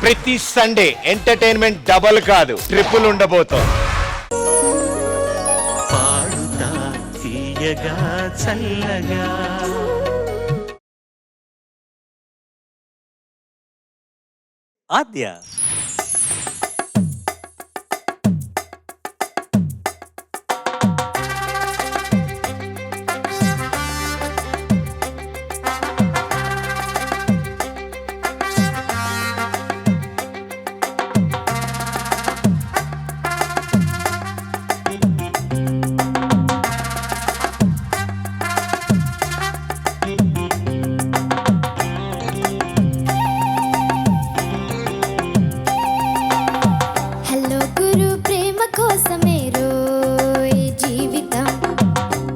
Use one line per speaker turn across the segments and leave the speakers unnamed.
ప్రతి Sunday entertainment double కాదు triple ఉండబోతోంది.
పాడుతా తీయగా చల్లగా
ఆద్య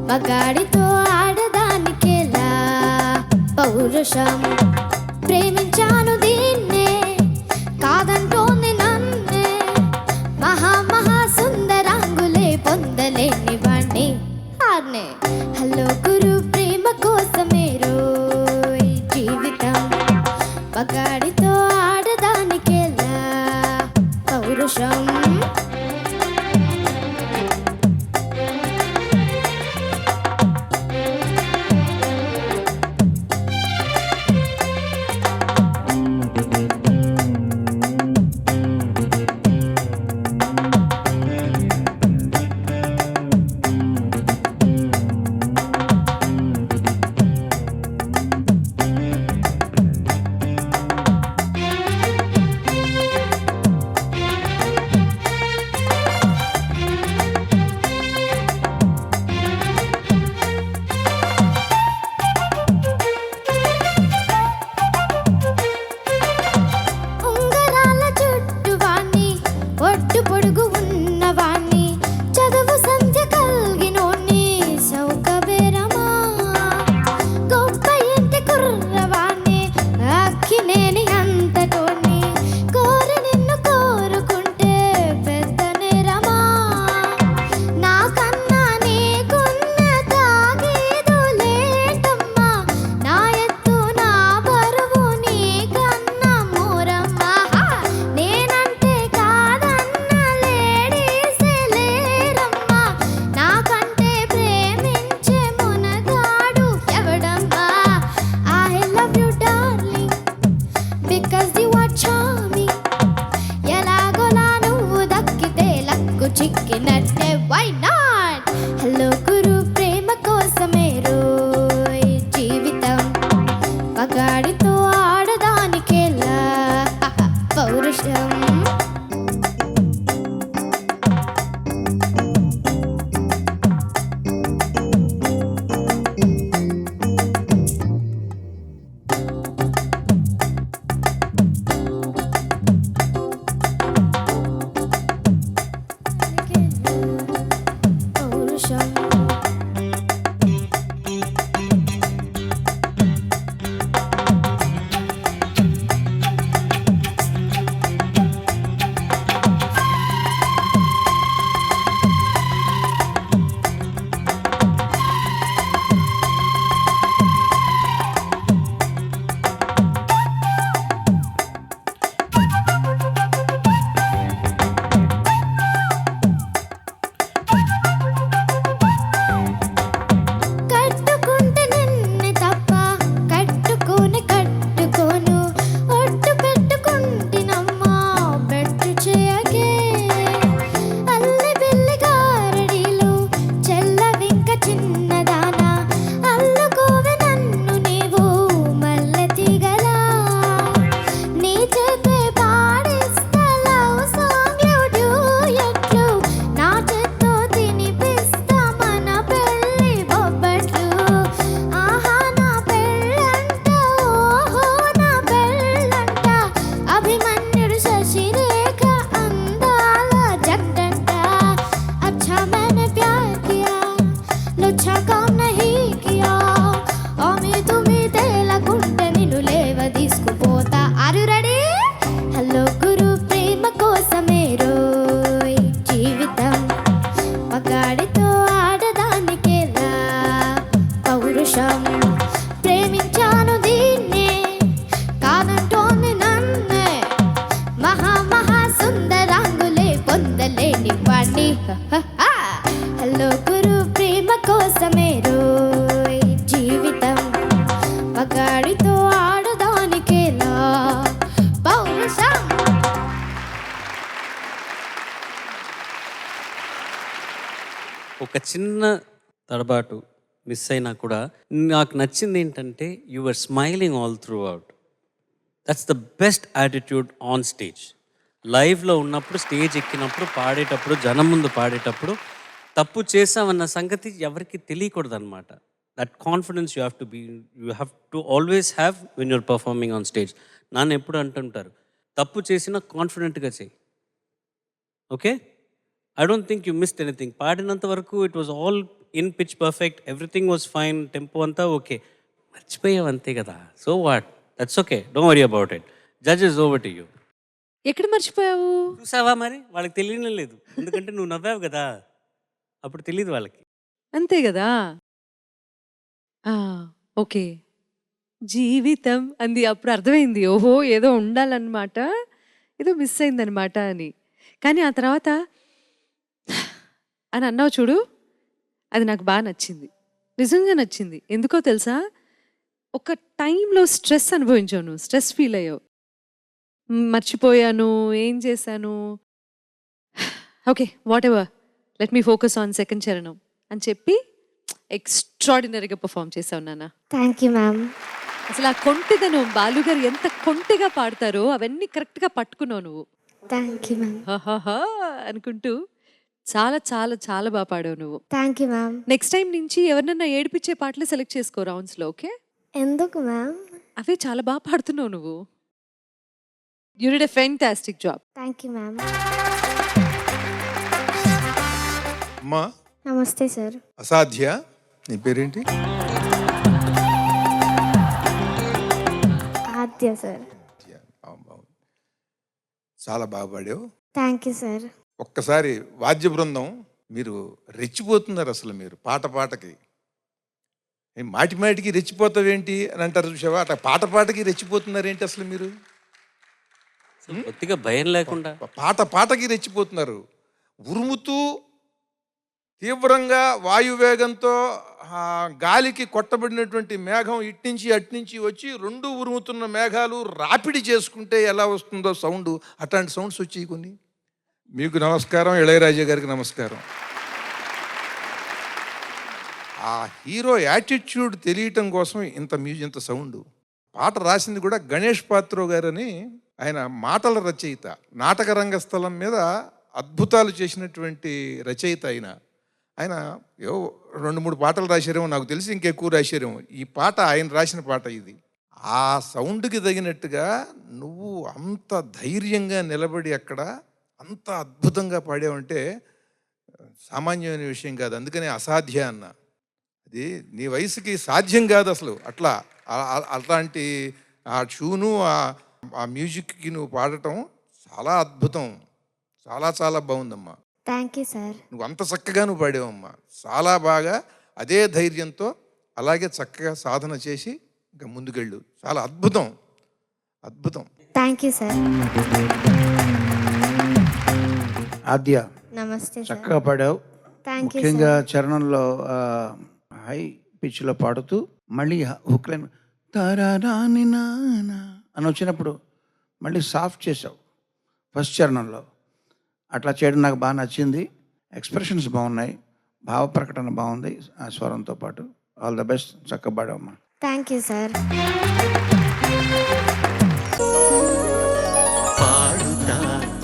మగాడితో ఆడదానికేలా పౌరుషం ప్రేమించాను దీన్నే కాదంటోంది నన్నే మహా సుందరాంగులే పొందలేని వాణ్ణి ఆర్నే హలో గురు ప్రేమ కోసమే రోయ్ జీవితం మగాడితో ఆడదానికేలా పౌరుషం పొడుగు ఉన్నవాణ్ణి చదువు సంధ్య కలిగినోణ్ణి సౌకబేరమా గొప్ప ఇంటి కుర్రవాణ్ణి అక్కినేని అంతటోణ్ణి కోరి నిన్ను కోరుకుంటే పెద్ద నేరమా నాకన్నా నీకున్న తాగేదు లేటమ్మా నా ఎత్తు నా బరువు నీకన్నా మూరమ్మా నేనంటే చిక్కినట్టే వై నాట్ హలో గురు ప్రేమ కోసమే రోయ్ జీవితం మగాడితో ఆడదానికేలా పౌరుషం హలో గురు ప్రేమ కోసమే రోయ్ జీవితం మగాడితో ఆడదానికేలా పౌరుషం.
ఒక చిన్న తడబాటు మిస్ అయినా కూడా నాకు నచ్చింది ఏంటంటే you are smiling all throughout. That's the best attitude on stage. లైవ్లో ఉన్నప్పుడు, స్టేజ్ ఎక్కినప్పుడు, పాడేటప్పుడు, జనం ముందు పాడేటప్పుడు తప్పు చేసామన్న సంగతి ఎవరికి తెలియకూడదు అనమాట. That confidence you have to always have when you're performing on stage. నాన్న ఎప్పుడు అంటుంటారు, తప్పు చేసినా కాన్ఫిడెంట్గా చేయి. Okay, I don't think you missed anything. పాడినంత వరకు it was all in pitch perfect, everything was fine, tempo అంతా ఓకే. మర్చిపోయావు అంతే కదా, so what, that's okay, don't worry about it. Judges over to you.
ఎక్కడ మర్చిపోయావు?
చూసావా మరి, వాళ్ళకి తెలియనే లేదు, ఎందుకంటే నువ్వు నవ్వావు కదా, అప్పుడు తెలియదు వాళ్ళకి.
అంతే కదా. ఓకే, జీవితం అంది, అప్పుడు అర్థమైంది, ఓహో ఏదో ఉండాలన్నమాట, ఏదో మిస్ అయిందనమాట అని. కానీ ఆ తర్వాత అని అన్నావు చూడు, అది నాకు బాగా నచ్చింది, నిజంగా నచ్చింది. ఎందుకో తెలుసా, ఒక టైంలో స్ట్రెస్ అనుభవించావు, నువ్వు స్ట్రెస్ ఫీల్ అయ్యావు, మర్చిపోయాను, ఏం చేశాను, okay what ever, let me focus on second చరణం అని చెప్పి ఎక్స్ట్రాడినరీగా పర్ఫామ్ చేసావు నాన్న.
Thank you ma'am.
అసలు ఆ కొంటిదనం, బాలుగారు ఎంత కొంటిగా పాడతారో అవన్నీ కరెక్ట్గా పట్టుకున్నావు నువ్వు.
Thank you ma'am.
హాహాహా అనుకుంటూ చాలా చాలా చాలా బాగా పాడావు నువ్వు.
Thank you ma'am.
Next time నుంచి ఎవరినన్నా ఏడిపించే పాటలు సెలెక్ట్ చేసుకో రౌండ్స్లో, ఓకే?
ఎందుకు మ్యామ్?
అవే చాలా బాగా పాడుతున్నావు నువ్వు. You did a fantastic job.
Thank you ma'am.
అమ్మా
నమస్తే సార్.
అసాధ్య, నీ పేరేంటి?
ఆద్య సార్.
చాలా బాగా పాడావు.
Thank you sir.
ఒక్కసారి వాద్య బృందం, మీరు రెచ్చిపోతున్నారు అసలు. మీరు పాట పాటకి మాటి మాటికి రెచ్చిపోతావేంటి అని అంటారు చూసావా, అట్లా పాట పాటకి రెచ్చిపోతున్నారేంటి అసలు మీరు?
కొద్దిగా భయం లేకుండా
పాట పాటకి రెచ్చిపోతున్నారు. ఉరుముతూ తీవ్రంగా వాయువేగంతో గాలికి కొట్టబడినటువంటి మేఘం ఇట్నుంచి అట్నుంచి వచ్చి రెండు ఉరుముతున్న మేఘాలు రాపిడి చేసుకుంటే ఎలా వస్తుందో సౌండ్, అట్లాంటి సౌండ్స్ వచ్చాయి కొన్ని. మీకు నమస్కారం, ఇళయరాజా గారికి నమస్కారం. ఆ హీరో యాటిట్యూడ్ తెలియటం కోసం ఇంత సౌండ్. పాట రాసింది కూడా గణేష్ పాత్రో గారని, ఆయన మాటల రచయిత, నాటక రంగస్థలం మీద అద్భుతాలు చేసినటువంటి రచయిత. ఆయన ఏవో 2-3 పాటలు రాశారేమో నాకు తెలిసి, ఇంకెక్కువ రాశారేమో. ఈ పాట ఆయన రాసిన పాట ఇది. ఆ సౌండ్కి తగినట్టుగా నువ్వు అంత ధైర్యంగా నిలబడి అక్కడ అంత అద్భుతంగా పాడావంటే సామాన్యమైన విషయం కాదు. అందుకనే అసాధ్య అన్న. అది నీ వయసుకి సాధ్యం కాదు అసలు. అట్లాంటి ఆ ట్యూను, ఆ మ్యూజిక్కి నువ్వు పాడటం చాలా అద్భుతం, చాలా చాలా బాగుందమ్మా.
Thank you sir.
నువ్వు అంత చక్కగా నువ్వు పాడావమ్మా, చాలా బాగా. అదే ధైర్యంతో అలాగే చక్కగా సాధన చేసి ఇంకా ముందుకెళ్ళు. చాలా అద్భుతం, అద్భుతం.
Thank you sir.
ఆద్య,
నమస్తే సార్.
చక్కగా పాడావు.
థ్యాంక్ యూ
ముఖ్యంగా
సార్.
చరణంలో హై పిచ్లో పాడుతూ మళ్ళీ హుక్ లైన్ తారాని నానా అని వచ్చినప్పుడు మళ్ళీ సాఫ్ట్ చేసావు ఫస్ట్ చరణంలో. అట్లా చేయడం నాకు బాగా నచ్చింది. ఎక్స్ప్రెషన్స్ బాగున్నాయి, భావ ప్రకటన బాగుంది ఆ స్వరంతో పాటు. ఆల్ ద బెస్ట్, చక్కగా పాడావమ్మా.
Thank you sir.
పాడుతా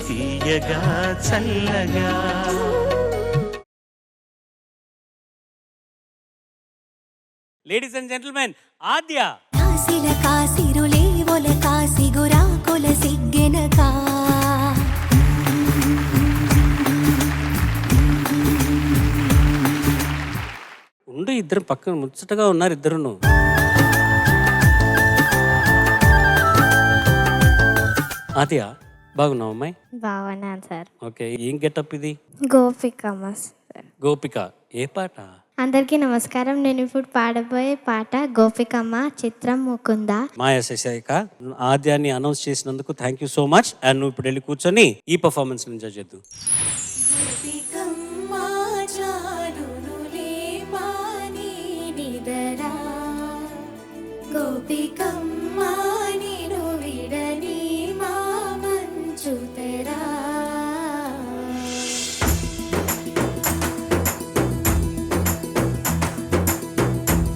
తీయగా చల్లగా.
Ladies and gentlemen, Aadya.
కాసిల కాసిరులే ఒల కాసిగురా కొల సిగ్గెనకా
ఉండు, ఇద్దరు పక్కన ముచ్చటగా ఉన్నారు ఇద్దరును. ఆద్య, బాగున్నావు అమ్మాయి?
బాగున్నాను సార్.
ఓకే, ఏం గెటప్ ఇది?
గోపికమ్మ సార్.
గోపిక, ఏ పాట?
అందరికీ నమస్కారం. నేను ఇప్పుడు పాడబోయే పాట గోపికమ్మ, చిత్రం ముకుంద.
మాయా శశాయిక. ఆద్యాన్ని అనౌన్స్ చేసినందుకు thank you so much. And నువ్వు ఇప్పుడు వెళ్ళి కూర్చొని ఈ పర్ఫార్మెన్స్ ఎంజాయ్ చేద్దాం.
గోపికమ్మ గోపికమ్మ నిను విడని మా మంచు తెరా.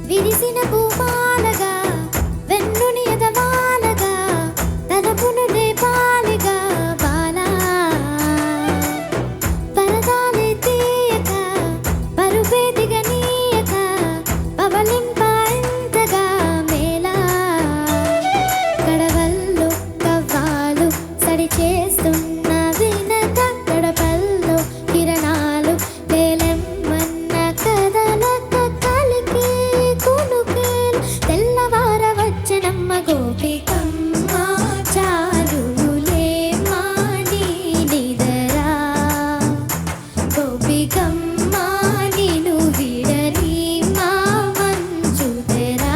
విరిసిన పూమాలగా వెన్నుని ఎదవాలగా తలపును రేపాలిగా బాలా పరదాలే తీయక పరుపే దిగనీయక పవలింప ఎంతగా మేలా గడవల్లో కవ్వాలు సడి చేస్తున్న వినక గడపల్లో కిరణాలు లేలెమ్మన్న కదలక కలికి కునుకేలు తెల్లవార వచ్చనమ్మ గోపికమ్మ చాలులే మాని నిదరా. గోపికమ్మ నిను విడని మా మంచు తెరా.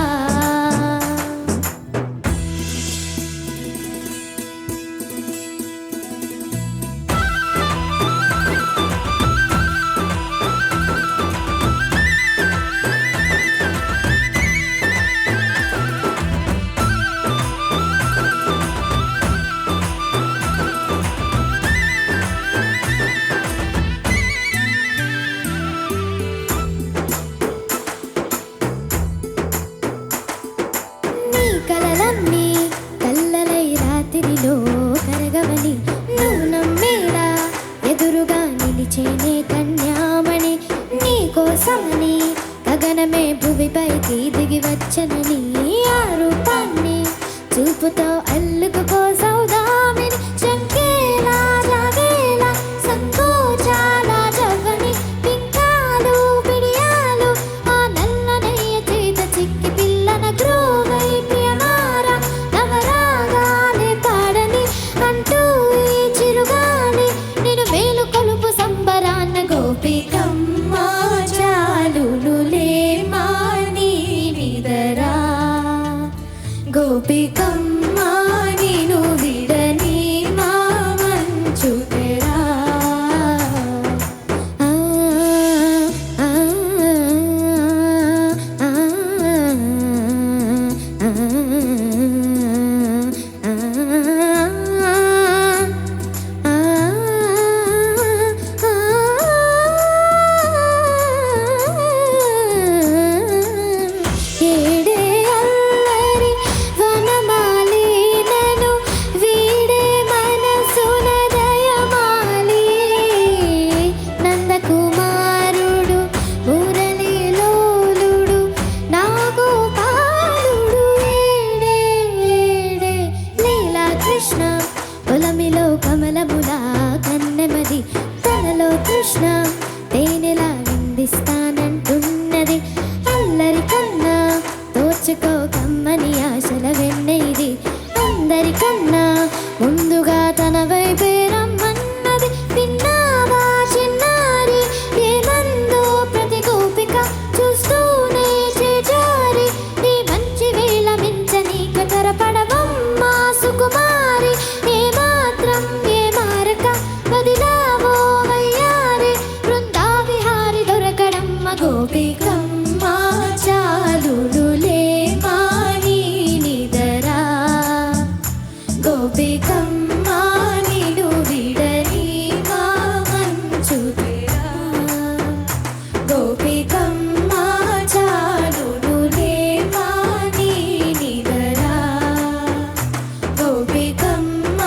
నీ కలలన్నీ కల్లలై రాత్రిలో కరగవని నువ్వు నమ్మేలా ఎదురుగా నిలిచేనే కన్యామణి. నీ కోసమని గగనమే భువిపైకి దిగి వచ్చనని ఆ రూపాన్ని చూపుతో అల్లుకుపో సౌదామిని. చంకేలా జాగేలా సంకోచాల జవ్వని పింకాలు పిడియాలు ఆ నల్లనయ్య చేత చిక్కి పిల్లన గ్రోవై ప్రియమారా నవరాగాలే పాడని అంటూ ఈ చిరుగాలి నిన్ను మేలు కొలుపు సంబరాన్న గోపికమ్మ చాలునులే మాని నిదరా. గోపికమ్మ నిను విడని మా మంచు తెరా. ఆ, ఆ, ఆ, ఏడే అల్లరి వనమాలి నను వీడే మనసున దయమాలి. నందకుమారుడు మురళిలోలుడు నా గోపాలుడు ఏడే ఏడే లీలా కృష్ణ పొలమిలో కమలములా కన్నెమది తనలో కృష్ణ తేనెలా విందిస్తానంటున్నది. అల్లరి కన్నా తోచుకో కమ్మని ఆశల వెన్నెయిది అందరికన్నా ముందుగా తన వైపే రమ్మన్నది. విన్నావా చిన్నారి ఏమందో ప్రతి గోపిక చూస్తూనే చేజారి. నీ మంచి వేళ మించని కతరపడవమ్మా సుకుమారి. ఏ మాత్రం ఏ మారక వదిలావో వయ్యారి బృందా విహారి దొరకడమ్మ గోపికమ్మ చాలునులే మాని నిదరా. గోపికమ్మ నిను విడని మా మంచు తెరా. గోపికమ్మ చాలునులే మాని నిదరా. గోపికమ్మ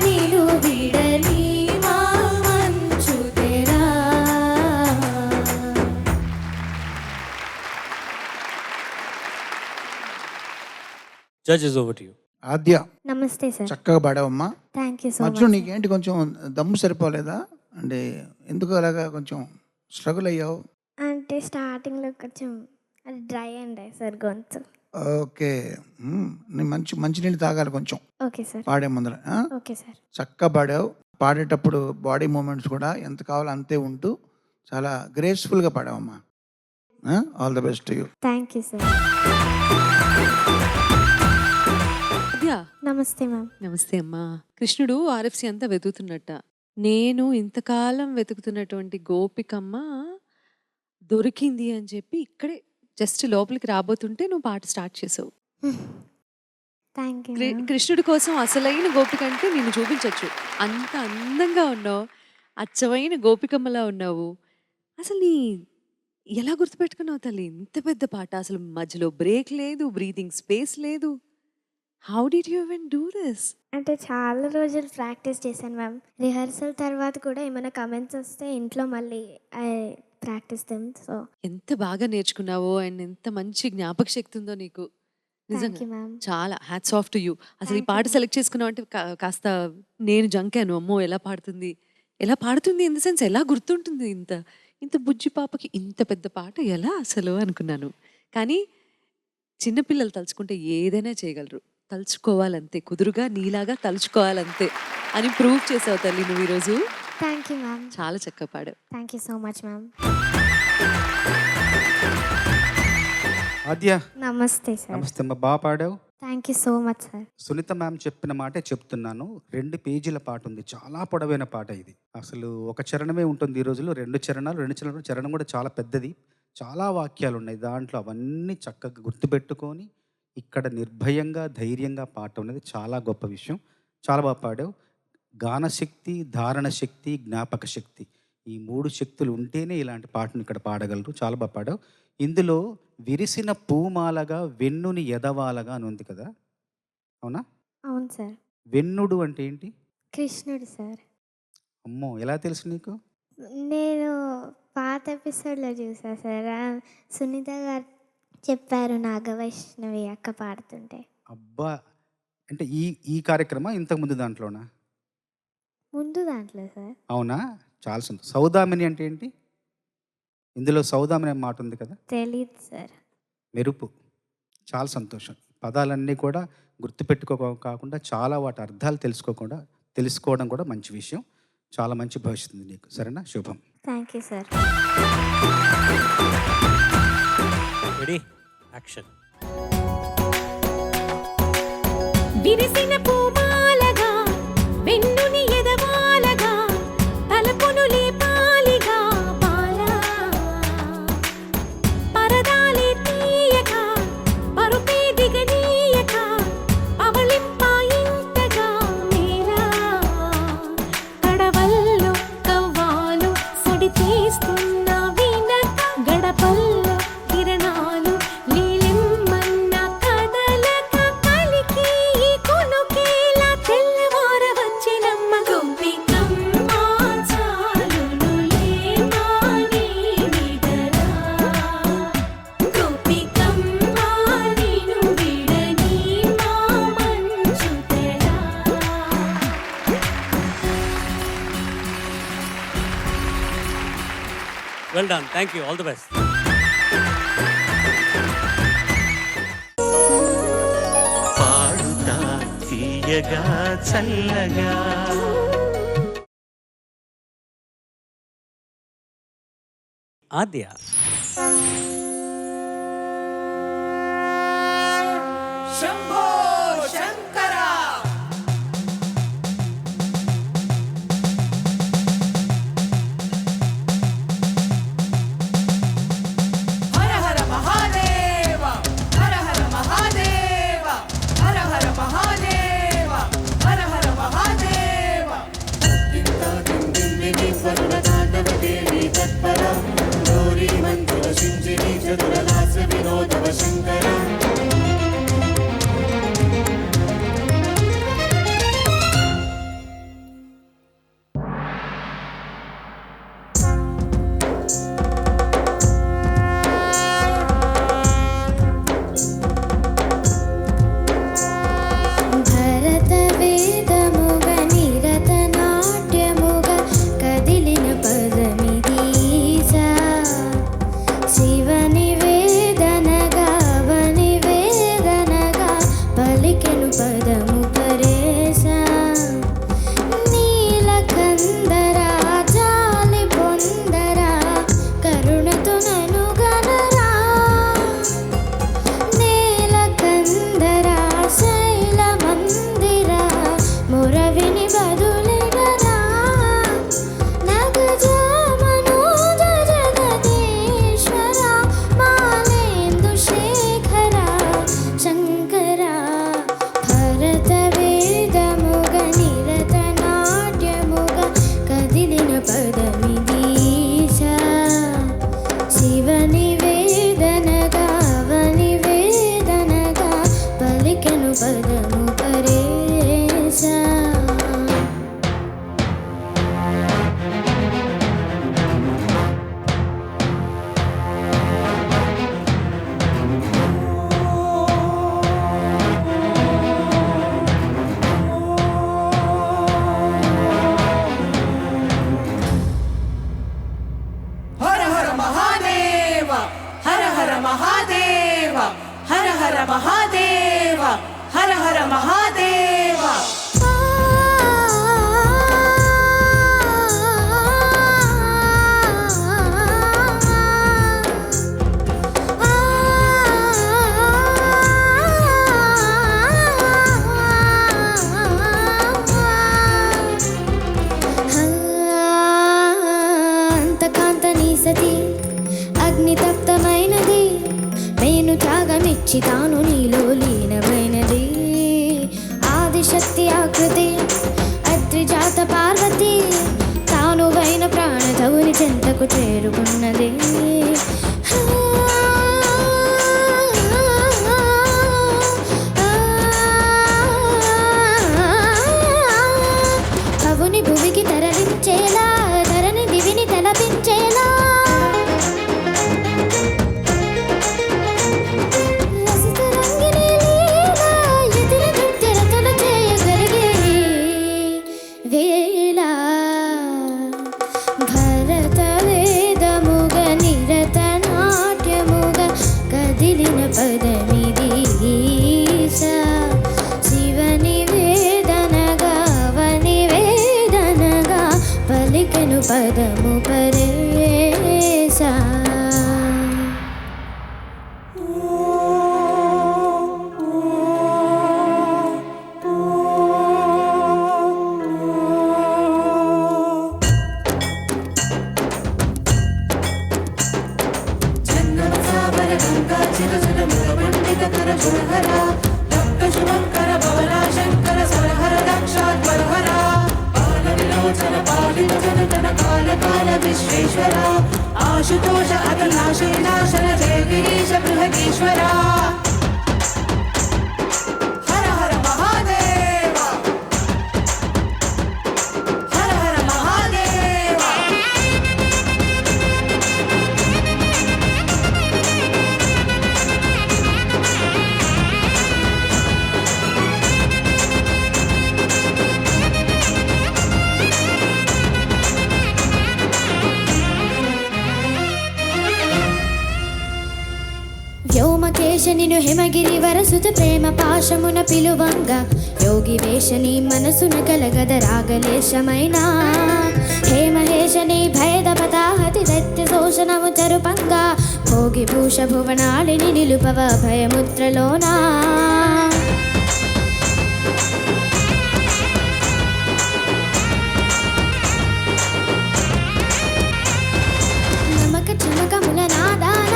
నిను విడని మా మంచు తెరా.
Judges, over to you.
ఆద్య
నమస్తే సార్.
చక్కగా పాడావమ్మా.
థ్యాంక్ యూ సో
మధ్యలో
మచ్.
నీకేంటి కొంచెం దమ్ము సరిపోలేదా? అంటే ఎందుకు అలాగా కొంచెం స్ట్రగుల్ అయ్యావు?
అంటే స్టార్టింగ్లో కొంచెం అది డ్రై అండి సార్ గొంతు.
ఓకే. నీ మంచినీళ్ళు తాగాలి కొంచెం
ఓకే సార్.
పాడే ముందర.
Okay sir.
చక్కగా పాడావు. పాడేటప్పుడు బాడీ మూమెంట్స్ కూడా ఎంత కావాలో అంతే ఉంటూ చాలా గ్రేస్ఫుల్గా పాడావమ్మా. All the best you.
Thank you sir.
Vidya
నమస్తే మ్యామ్.
నమస్తే అమ్మా. కృష్ణుడు ఆర్ఎఫ్సి అంతా వెతుకుతున్నట్ట. నేను ఇంతకాలం వెతుకుతున్నటువంటి గోపికమ్మ దొరికింది అని చెప్పి ఇక్కడే జస్ట్ లోపలికి రాబోతుంటే నువ్వు పాట స్టార్ట్ చేసావు.
Thank you ma'am.
కృష్ణుడి కోసం అసలైన గోపిక అంటే నిన్ను చూపించవచ్చు. అంత అందంగా ఉన్నావు, అచ్చమైన గోపికమ్మలా ఉన్నావు. అసలు నీ ఎలా గుర్తుపెట్టుకున్నావు తల్లి ఇంత పెద్ద పాట? అసలు మధ్యలో బ్రేక్ లేదు, బ్రీతింగ్ స్పేస్ లేదు. How did you even do this?
అంటే చాలా రోజులు ప్రాక్టీస్ చేశాను మ్యామ్. రిహర్సల్ తర్వాత కూడా ఏమైనా కమెంట్స్ వస్తే ఇంట్లో మళ్ళీ ప్రాక్టీస్ దెమ్. సో
ఎంత బాగా నేర్చుకున్నావో అండ్ ఎంత మంచి జ్ఞాపక శక్తి ఉందో నీకు.
థ్యాంక్
నిజంగా
యూ మ్యామ్.
చాలా హ్యాట్స్ ఆఫ్ టు యూ. అసలు ఈ
Thank
పాట
you.
సెలెక్ట్ చేసుకున్నావు అంటే కాస్త నేను జంకాను. అమ్మో ఎలా పాడుతుంది ఇన్ ద సెన్స్ ఎలా గుర్తుంటుంది ఇంత ఇంత బుజ్జి పాపకి ఇంత పెద్ద పాట ఎలా అసలు అనుకున్నాను. కానీ చిన్నపిల్లలు తలుచుకుంటే ఏదైనా చేయగలరు. తలుచుకోవాలంతే, కుదురుగా నీలాగా తలుచుకోవాలంతే అని ప్రూవ్ చేసావు తల్లి నువ్వు ఈరోజు.
Thank you ma'am.
చాలా చక్కగా పాడావు.
Thank you so much ma'am.
Aadya
నమస్తే సార్.
నమస్తే అమ్మ, బాగా పాడావు.
Thank you so much sir.
Sunitha ma'am చెప్పిన మాటే చెప్తున్నాను. 2 పేజీల పాట ఉంది, చాలా పొడవైన పాట ఇది. అసలు ఒక చరణమే ఉంటుంది ఈ రోజుల్లో, 2 చరణాలు, చరణం కూడా చాలా పెద్దది. చాలా వాక్యాలు ఉన్నాయి దాంట్లో. అవన్నీ చక్కగా గుర్తుపెట్టుకొని ఇక్కడ నిర్భయంగా ధైర్యంగా పాట ఉన్నది చాలా గొప్ప విషయం. చాలా బాగా పాడావు. గానశక్తి, ధారణ శక్తి, జ్ఞాపక శక్తి, ఈ 3 శక్తులు ఉంటేనే ఇలాంటి పాటను ఇక్కడ పాడగలరు. చాలా బాగా పాడావు. ఇందులో విరిసిన పూమాలగా వెన్నుని ఎదవాలగా అని ఉంది కదా, అవునా?
అవును సార్.
వెన్నుడు అంటే ఏంటి?
కృష్ణుడు సార్.
అమ్మో, ఎలా తెలుసు నీకు?
నేను పాత ఎపిసోడ్లో చూసా సార్. సునీత గారు చెప్పారు నాగవైష్ణవి అక్క పాడుతుంటే.
అబ్బా, అంటే ఈ కార్యక్రమం ఇంతకుముందు దాంట్లోనా?
ముందు దాంట్లో సార్.
అవునా, చాలా సంతోషం. సౌదామిని అంటే ఏంటి? ఇందులో సౌదామిని అనే మాట ఉంది కదా.
తెలీదు సార్.
మెరుపు. చాలా సంతోషం. పదాలన్నీ కూడా కాకుండా చాలా వాటి అర్థాలు తెలుసుకోవడం కూడా మంచి విషయం. చాలా మంచి భవిష్యత్తు ఉంది నీకు. సరేనా? శుభం.
Thank you sir.
Ready, action.
విరిసిన పూమాలగా వెన్నుని ఎదవాలగా తలపును లేపాలిగా బాలా పరదాలే తీయక పరుపే దిగనీయక పవళింపాయింతగా మేరా కడవల్లో కవ్వాలు సడి చేస్తున్న వీణక గడపల్లో కిరణాలు నీలిమ్మన్న కదలక కలికి కొనుకేలా తెల్లవార వచ్చినమ్మ గోపికమ్మ చాలునులే మాని నిదరా గోపికమ్మ నిను విడని మా మంచు తెరా.
Well done, thank you, all the best.
Padutha తీయగా చల్లగా
ఆద్య.
హర హర మహాదేవ హర హర మహాదేవ హర హర మహాదేవ హర హర మహాదేవ ఇంత దిందిని వరుణ తాండవ దేవి తత్పర గౌరీ మంత్ర
చేరుకున్నది. అవుని భూమికి తరలించేలా, ధరణి దివిని తలపించేలా, రసతరంగిణి లీల ఎదిర నృత్యరచన చేయగలిగే వేళ. భరత వేదముగ నిరత నాట్యముగ కదిలిన పదమిది ఈశ. శివని వేదనగా అవని వేదనగా పలికెను పదము పరేశ.
आशुतोष अतनाशेनाशन जय गिरीश बृहदीश्वरा. हर हर महादेव, हर हर महादेव.
వ్యోమకేశనిను హిమగిరి వరసుత ప్రేమ పాశమున పిలువంగా, యోగి వేషని మనసున కలగద రాగలేశమైన, హేమహేషని భేద పతాహతి దత్య శోషణము చరుపంగా, భోగి భూష భువనాళిని నిలుపవ భయముద్రలోనా. నమక చమకముల నాదాన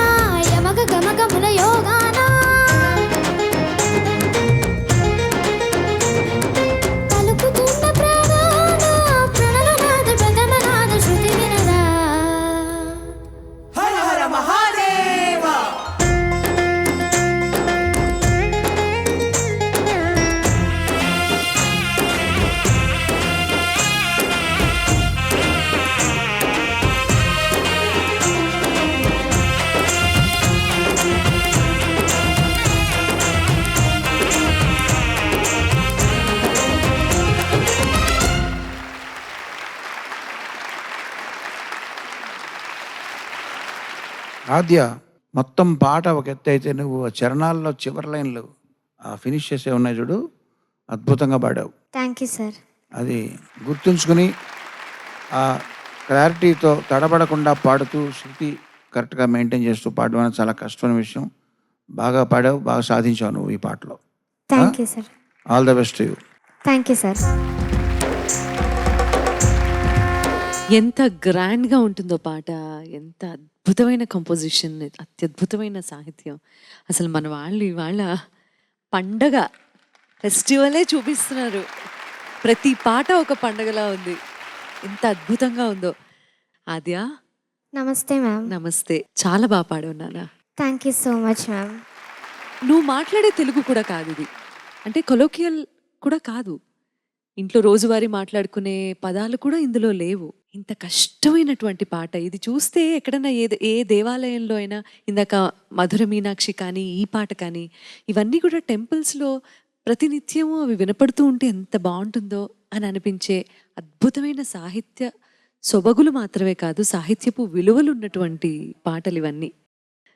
యమక గమకముల యోగాన, పలుకుతున్న ప్రాణాన ప్రణవనాద ప్రథమనాద శృతి వినదా.
हर हर महादेव.
ఆద్య, మొత్తం పాట ఒక ఎత్తు అయితే నువ్వు ఆ చరణాల్లో చివరి లైన్లు ఫినిష్ చేసే ఉన్నాయి చూడు, అద్భుతంగా పాడావు.
Thank you sir.
అది గుర్తుంచుకుని ఆ క్లారిటీతో తడబడకుండా పాడుతూ శృతి కరెక్ట్గా మెయింటైన్ చేస్తూ పాడడం అనేది చాలా కష్టమైన విషయం. బాగా పాడావు, బాగా సాధించావు నువ్వు ఈ పాటలో.
Thank you sir.
All the best you.
Thank you sir.
ఎంత గ్రాండ్గా ఉంటుందో పాట, ఎంత అద్భుతమైన కంపోజిషన్, అత్యద్భుతమైన సాహిత్యం. అసలు మన వాళ్ళు ఇవాళ పండగ ఫెస్టివలే చూపిస్తున్నారు. ప్రతి పాట ఒక పండగలా ఉంది. ఎంత అద్భుతంగా ఉందో. ఆద్య,
నమస్తే మ్యామ్.
నమస్తే. చాలా బాగా పాడావు నాన్న.
Thank you so much ma'am.
నువ్వు మాట్లాడే తెలుగు కూడా కాదు ఇది, అంటే కొలోకియల్ కూడా కాదు. ఇంట్లో రోజువారీ మాట్లాడుకునే పదాలు కూడా ఇందులో లేవు. ఇంత కష్టమైనటువంటి పాట ఇది. చూస్తే ఎక్కడన్నా ఏ దేవాలయంలో అయినా, ఇందాక మధుర మీనాక్షి కానీ ఈ పాట కానీ, ఇవన్నీ కూడా టెంపుల్స్లో ప్రతినిత్యము అవి వినపడుతూ ఉంటే ఎంత బాగుంటుందో అని అనిపించే అద్భుతమైన సాహిత్య సొబగులు మాత్రమే కాదు, సాహిత్యపు విలువలు ఉన్నటువంటి పాటలు ఇవన్నీ.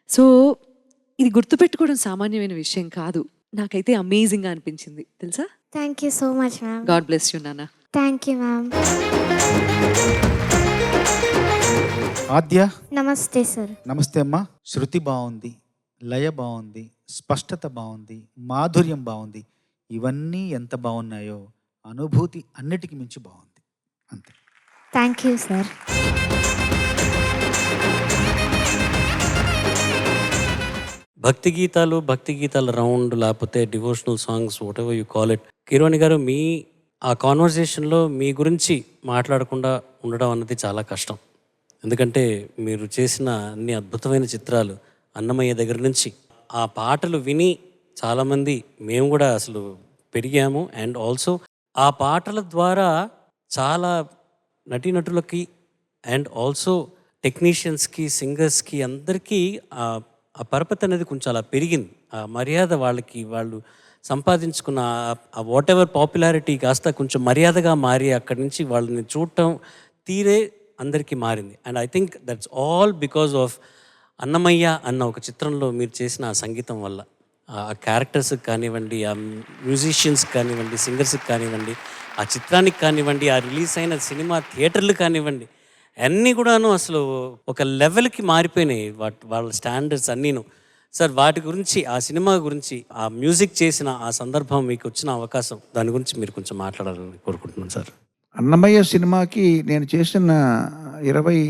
సో ఇది గుర్తుపెట్టుకోవడం సామాన్యమైన విషయం కాదు. నాకైతే అమేజింగ్గా అనిపించింది తెలుసా.
Thank you so much ma'am.
God bless you నాన్న.
Thank you ma'am.
ఆద్య,
నమస్తే సార్.
నమస్తే అమ్మా. శృతి బాగుంది, లయ బాగుంది, స్పష్టత బాగుంది, మాధుర్యం బాగుంది. ఇవన్నీ ఎంత బాగున్నాయో అనుభూతి అన్నిటికీ మించి బాగుంది. అంతే.
Thank you sir.
భక్తి గీతాల రౌండ్, లేకపోతే devotional songs, what ever you call it. Keeravani గారు, మీ ఆ కాన్వర్జేషన్లో మీ గురించి మాట్లాడకుండా ఉండడం అన్నది చాలా కష్టం. ఎందుకంటే మీరు చేసిన అన్ని అద్భుతమైన చిత్రాలు అన్నమయ్య దగ్గర నుంచి ఆ పాటలు విని చాలామంది మేము కూడా అసలు పెరిగాము. అండ్ ఆల్సో ఆ పాటల ద్వారా చాలా నటీనటులకి అండ్ ఆల్సో టెక్నీషియన్స్కి, సింగర్స్కి అందరికీ ఆ పరపతి అనేది కొంచెం అలా పెరిగింది. ఆ మర్యాద వాళ్ళకి వాళ్ళు సంపాదించుకున్న ఆ వాట్ ఎవర్ పాపులారిటీ కాస్త కొంచెం మర్యాదగా మారి అక్కడి నుంచి వాళ్ళని చూడటం తీరే అందరికీ మారింది. And I think that's all because of Annamayya అన్న ఒక చిత్రంలో మీరు చేసిన ఆ సంగీతం వల్ల. ఆ క్యారెక్టర్స్కి కానివ్వండి, ఆ మ్యూజిషియన్స్కి కానివ్వండి, సింగర్స్కి కానివ్వండి, ఆ చిత్రానికి కానివ్వండి, ఆ రిలీజ్ అయిన సినిమా థియేటర్లు కానివ్వండి, అన్నీ కూడాను అసలు ఒక లెవెల్కి మారిపోయినాయి వాళ్ళ స్టాండర్డ్స్ అన్నీను. సార్ వాటి గురించి, ఆ సినిమా గురించి, ఆ మ్యూజిక్ చేసిన ఆ సందర్భం, మీకు వచ్చిన అవకాశం, దాని గురించి మీరు కొంచెం మాట్లాడాలని కోరుకుంటున్నాను సార్.
అన్నమయ్య సినిమాకి నేను చేసిన 20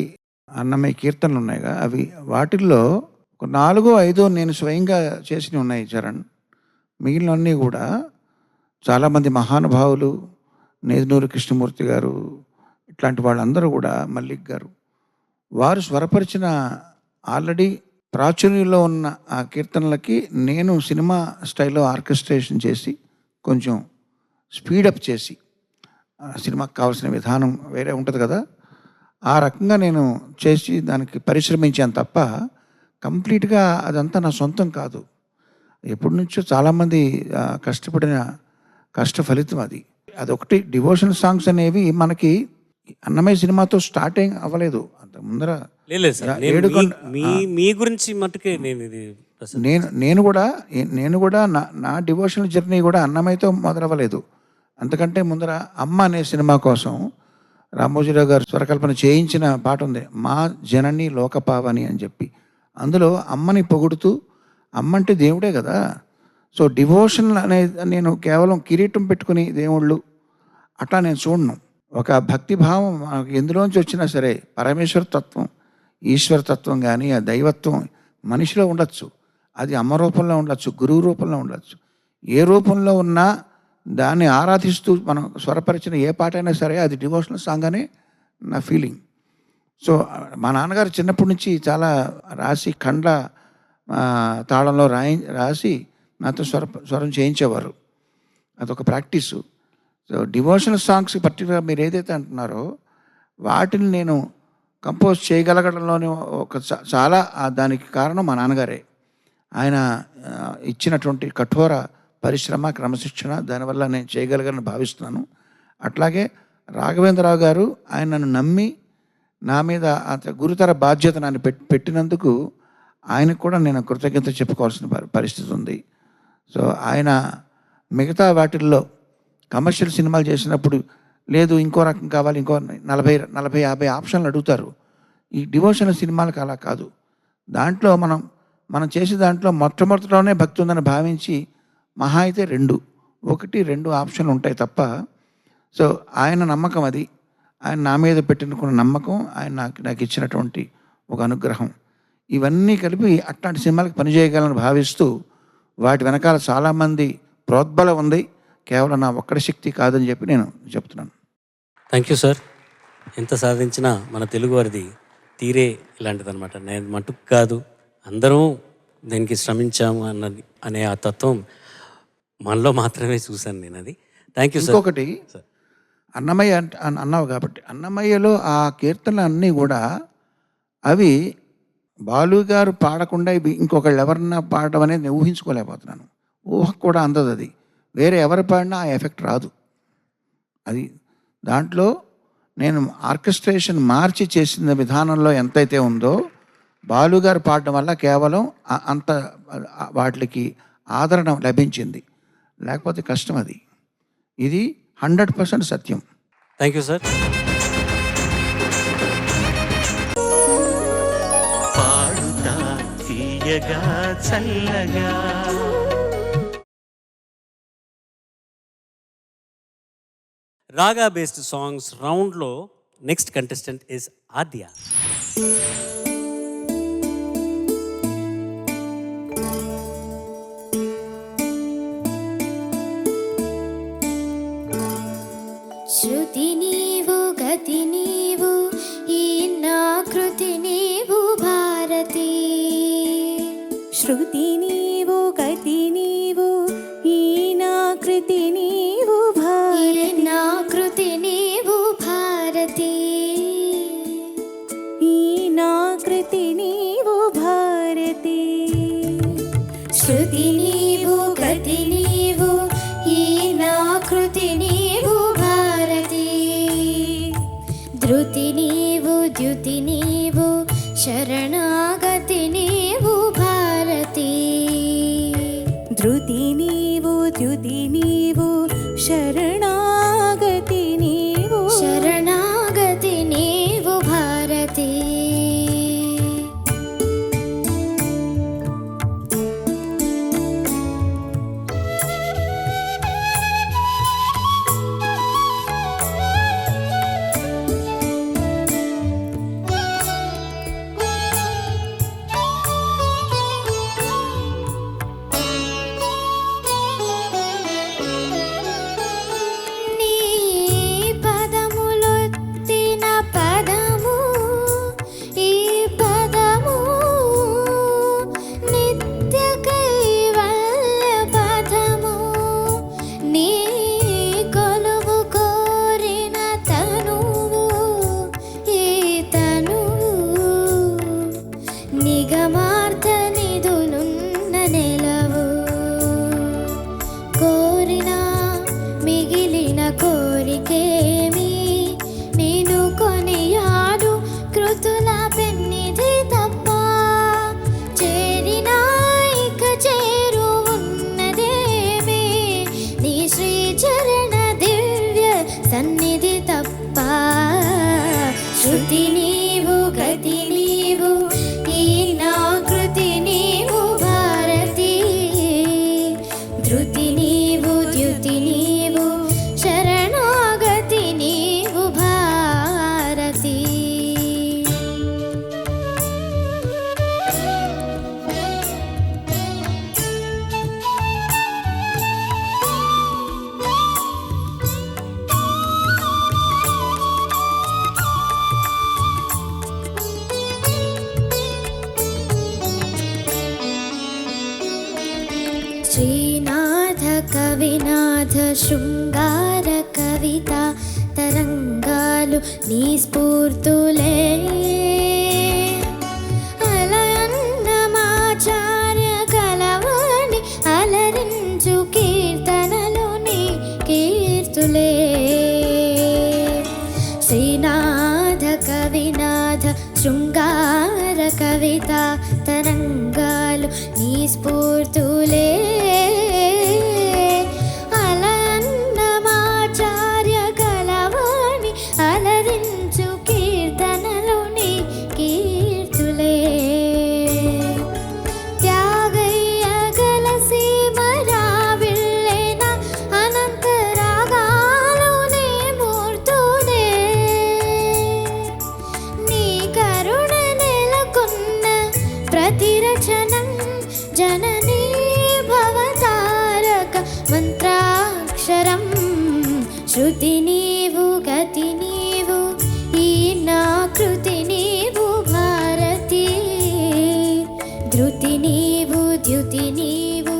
అన్నమయ్య కీర్తనలు ఉన్నాయిగా, అవి వాటిల్లో ఒక 4-5 నేను స్వయంగా చేసినవి ఉన్నాయి చరణ్. మిగిలినవన్నీ కూడా చాలామంది మహానుభావులు, నేదునూరి కృష్ణమూర్తి గారు, ఇట్లాంటి వాళ్ళందరూ కూడా, మల్లిక్ గారు, వారు స్వరపరిచిన ఆల్రెడీ ప్రాచుర్యంలో ఉన్న ఆ కీర్తనలకి నేను సినిమా స్టైల్లో ఆర్కెస్ట్రేషన్ చేసి కొంచెం స్పీడప్ చేసి, సినిమాకి కావాల్సిన విధానం వేరే ఉంటుంది కదా, ఆ రకంగా నేను చేసి దానికి పరిశ్రమించాను తప్ప కంప్లీట్గా అదంతా నా సొంతం కాదు. ఎప్పటి నుంచో చాలామంది కష్టపడిన కష్ట ఫలితం అది. అదొకటి. డివోషనల్ సాంగ్స్ అనేవి మనకి అన్నమయ్య సినిమాతో స్టార్టింగ్ అవ్వలేదు, అంత ముందర
లేదు సార్. మీ గురించి మట్టుకే నేను ఇది
నేను కూడా నా డివోషనల్ జర్నీ కూడా అన్నమయ్యతో మొదలవ్వలేదు. అంతకంటే ముందర అమ్మ అనే సినిమా కోసం రామోజీరావు గారు స్వరకల్పన చేయించిన పాట ఉంది, మా జనని లోకపావని అని చెప్పి. అందులో అమ్మని పొగుడుతూ, అమ్మ అంటే దేవుడే కదా. సో డివోషన్ అనేది నేను కేవలం కిరీటం పెట్టుకుని దేవుళ్ళు అట్లా నేను చూడను. ఒక భక్తిభావం మనకు ఎందులోంచి వచ్చినా సరే, పరమేశ్వర తత్వం, ఈశ్వర తత్వం కానీ ఆ దైవత్వం మనిషిలో ఉండొచ్చు. అది అమ్మ రూపంలో ఉండొచ్చు, గురువు రూపంలో ఉండొచ్చు. ఏ రూపంలో ఉన్నా దాన్ని ఆరాధిస్తూ మనం స్వరపరిచిన ఏ పాట అయినా సరే అది డివోషనల్ సాంగ్ అని నా ఫీలింగ్. సో మా నాన్నగారు చిన్నప్పటి నుంచి చాలా రాసి ఖండ్ల తాళంలో రాసి నాతో స్వరం చేయించేవారు. అదొక ప్రాక్టీసు. సో డివోషనల్ సాంగ్స్ పర్టికులర్గా మీరు ఏదైతే అంటున్నారో వాటిని నేను కంపోజ్ చేయగలగడంలోనే చాలా దానికి కారణం మా నాన్నగారే. ఆయన ఇచ్చినటువంటి కఠోర పరిశ్రమ, క్రమశిక్షణ, దానివల్ల నేను చేయగలిగానని భావిస్తున్నాను. అట్లాగే రాఘవేంద్రరావు గారు ఆయన నన్ను నమ్మి నా మీద అంత గురుతర బాధ్యత నన్ను పెట్టినందుకు ఆయనకు కూడా నేను కృతజ్ఞత చెప్పుకోవాల్సిన పరిస్థితి ఉంది. సో ఆయన మిగతా వాటిల్లో కమర్షియల్ సినిమాలు చేసినప్పుడు లేదు ఇంకో రకం కావాలి, ఇంకో 40-50 ఆప్షన్లు అడుగుతారు. ఈ డివోషనల్ సినిమాలకు అలా కాదు. దాంట్లో మనం చేసే దాంట్లో మొట్టమొదటిలోనే భక్తి ఉందని భావించి మహా అయితే 1-2 ఆప్షన్లు ఉంటాయి తప్ప. సో ఆయన నమ్మకం అది, ఆయన నా మీద పెట్టిన నమ్మకం, ఆయన నాకు ఇచ్చినటువంటి ఒక అనుగ్రహం, ఇవన్నీ కలిపి అట్లాంటి సినిమాలకు పనిచేయగలని భావిస్తూ వాటి వెనకాల చాలామంది ప్రోద్బలం ఉంది, కేవలం నా ఒక్కడి శక్తి కాదని చెప్పి నేను చెప్తున్నాను.
Thank you sir. ఎంత సాధించినా మన తెలుగు వారిది తీరే ఇలాంటిదన్నమాట. నేను మటుకు కాదు, అందరం దీనికి శ్రమించాము అనే ఆ తత్వం మనలో మాత్రమే చూశాను నేను. అది థ్యాంక్ యూ సార్.
ఇంకొకటి, అన్నమయ్య అన్నావు కాబట్టి, అన్నమయ్యలో ఆ కీర్తనలు అన్నీ కూడా అవి బాలు గారు పాడకుండా ఇవి ఇంకొకళ్ళు ఎవరన్నా పాడడం అనేది నేను ఊహించుకోలేకపోతున్నాను. ఊహకు కూడా అందదు అది. వేరే ఎవరు పాడినా ఆ ఎఫెక్ట్ రాదు. అది దాంట్లో నేను ఆర్కెస్ట్రేషన్ మార్చి చేసిన విధానంలో ఎంతైతే ఉందో బాలుగారు పాడడం వల్ల కేవలం అంత వాటికి ఆదరణ లభించింది. లేకపోతే కష్టం అది. ఇది 100% సత్యం.
Thank you sir.
పాడుతా తీయగా చల్లగా
రాగా బేస్డ్ సాంగ్స్ రౌండ్లో నెక్స్ట్ కంటెస్టెంట్ ఇస్ ఆద్య.
శృతి నీవు గతి నీవు ఈ నా శ్రీనాథ శృంగార కవిత తరంగాలు నీ స్ఫూర్తులే అలయన్నమాచార్య కలవాణి అలరించు కీర్తనలు నీ కీర్తులే శ్రీనాథ కవినాథ శృంగార కవిత తరంగాలు నీ స్ఫూర్తులే అలన్నమాచార్య కలవాణి అలరించు కీర్తనలు నీ కీర్తులే త్యాగయ్య గలసి మరావిళ్ళేన అనంత రాగాలు నీ మూర్తులే నీ కరుణ నెలకొన్న ప్రతిరచనం జననీ భవతారక మంత్రాక్షరం శృతి నీవు గతి నీవు ఈ నా కృతి నీవు భారతి ధృతి నీవు ద్యుతి నీవు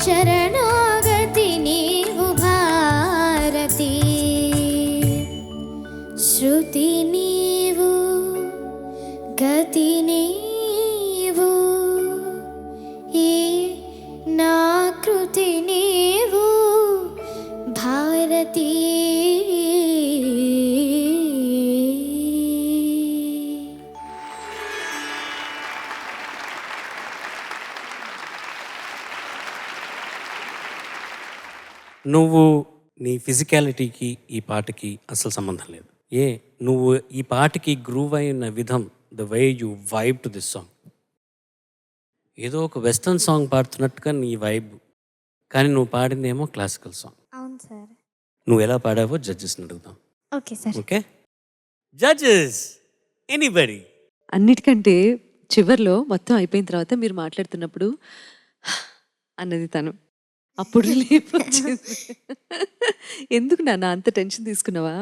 శరణాగతి నీవు భారతి శృతి నీవు గతి నీవు ఈ నా కృతి నీవు భారతి
నువ్వు నీ ఫిజికాలిటీకి ఈ పాటకి అసలు సంబంధం లేదు. నువ్వు ఈ పాటకి గ్రూవ్ అయిన విధం, the way you vibe to this song, ఏదో ఒక వెస్టర్న్ సాంగ్ పాడుతున్నట్టుగా నీ వైబ్, కానీ నువ్వు పాడిందేమో క్లాసికల్ సాంగ్.
అవును సార్.
నువ్వు ఎలా పాడావో జడ్జెస్ని అడుగుదాం.
Okay sir.
Okay judges, anybody.
అన్నిటికంటే చివర్లో మొత్తం అయిపోయిన తర్వాత మీరు మాట్లాడుతున్నప్పుడు అన్నది తను. అప్పుడు రిలీఫ్ వచ్చింది. ఎందుకు నాన్న అంత టెన్షన్ తీసుకున్నావా?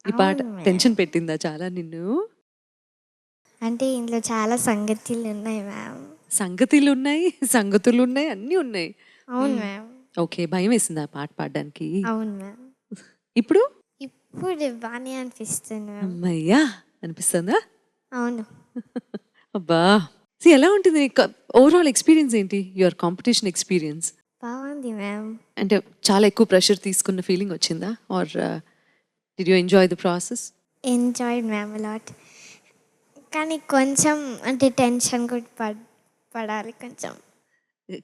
ఈ పాట
అవును.
టెన్షన్ పెట్టిందా చాలా నిన్ను?
అంటే ఇందులో చాలా సంగతులు ఉన్నాయి మ్యామ్.
సంగతులు ఉన్నాయి, సంగతులు ఉన్నాయి, అన్నీ ఉన్నాయి.
అవును మ్యామ్.
ఓకే, భయం వేసిందా పాట పాడడానికి?
అవును మ్యామ్.
ఇప్పుడు
ఇప్పుడు బాగానే అనిపిస్తుంది మ్యామ్.
అమ్మయ్యా అనిపిస్తుందా?
అవును.
అబ్బా, See, ఎలా ఉంటుంది ఓవరాల్ ఎక్స్పీరియన్స్ ఏంటి? యువర్ కాంపిటీషన్ ఎక్స్పీరియన్స్
బాగుంది మ్యామ్.
అంటే చాలా ఎక్కువ ప్రెషర్ తీసుకున్న ఫీలింగ్ వచ్చిందా? Or did you enjoy the process?
Enjoyed ma'am a lot. కానీ కొంచెం అంటే టెన్షన్ కూడా పడాలి కొంచెం.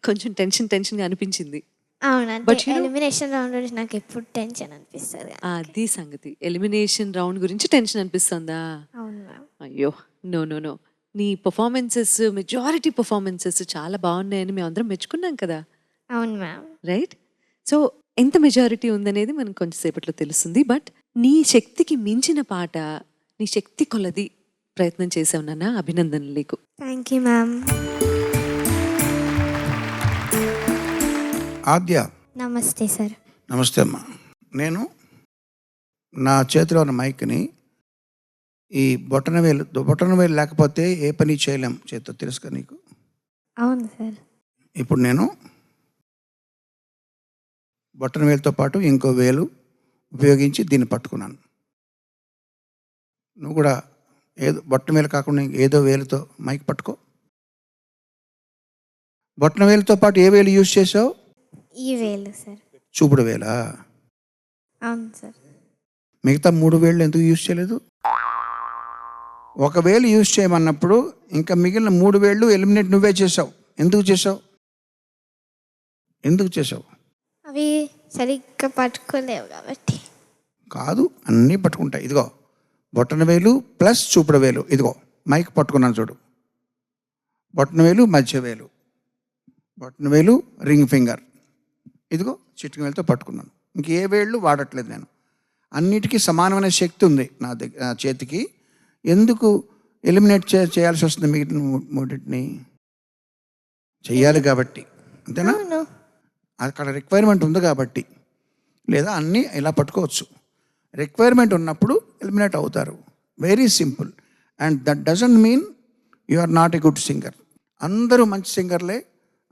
కొంచెం టెన్షన్గా అనిపించింది.
అవును.
But
అంటే
you know-
ఎలిమినేషన్ రౌండ్ గురించి నాకు ఎప్పుడు టెన్షన్ అనిపిస్తుంది.
అది సంగతి. ఎలిమినేషన్ రౌండ్ గురించి టెన్షన్ అనిపిస్తుందా?
అవును మ్యామ్.
అయ్యో, నో నో నో. నీ పర్ఫార్మెన్సెస్, మెజారిటీ పర్ఫార్మెన్సెస్ చాలా బాగున్నాయని మేము అందరం మెచ్చుకున్నాం కదా,
అవును మ్యామ్.
రైట్? సో ఎంత మెజారిటీ ఉందనేది మనకు కొంచెంసేపట్లో తెలుస్తుంది. బట్ నీ శక్తికి మించిన పాట, నీ శక్తి కొలది ప్రయత్నం చేసావు నాన్న. అభినందనలు నీకు.
Thank you ma'am.
ఆద్య,
నమస్తే సార్.
నమస్తే అమ్మా. నేను నా చేతిలో ఉన్న మైక్ని ఈ బొటనవేలు లేకపోతే ఏ పని చేయలేం చేతితో, తెలుసుగా నీకు?
అవును సార్.
ఇప్పుడు నేను బొటనవేలుతో పాటు ఇంకో వేలు ఉపయోగించి దీన్ని పట్టుకున్నాను. నువ్వు కూడా ఏదో బొటనవేలు కాకుండా ఏదో వేలుతో మైక్ పట్టుకో. బొటనవేలుతో పాటు ఏ వేలు యూజ్ చేసావు?
ఈ వేలు సార్.
చూపుడు వేలా?
అవును సార్.
మిగతా 3 వేళ్ళు ఎందుకు యూజ్ చేయలేదు? ఒక వేలు యూజ్ చేయమన్నప్పుడు ఇంకా మిగిలిన 3 వేళ్ళు ఎలిమినేట్ నువ్వే చేసావు. ఎందుకు చేసావు?
అవి సరిగ్గా పట్టుకోలేవు కాబట్టి.
కాదు, అన్నీ పట్టుకుంటాయి. ఇదిగో బొటనవేలు ప్లస్ చూపుడు వేలు. ఇదిగో మైక్ పట్టుకున్నాను చూడు. బొటనవేలు, మధ్య వేలు, బొటనవేలు, రింగ్ ఫింగర్, ఇదిగో చిటిక వేలుతో పట్టుకున్నాను. ఇంకే వేళ్ళు వాడట్లేదు నేను. అన్నిటికీ సమానమైన శక్తి ఉంది నా చేతికి. ఎందుకు ఎలిమినేట్ చేయాల్సి వస్తుంది మిగిలిన 3టిని? చెయ్యాలి కాబట్టి, అంతేనా?
అవును.
అక్కడ రిక్వైర్మెంట్ ఉంది కాబట్టి. లేదా అన్నీ ఇలా పట్టుకోవచ్చు. రిక్వైర్మెంట్ ఉన్నప్పుడు ఎలిమినేట్ అవుతారు. Very simple. And that doesn't mean you are not a good singer. అందరూ మంచి సింగర్లే,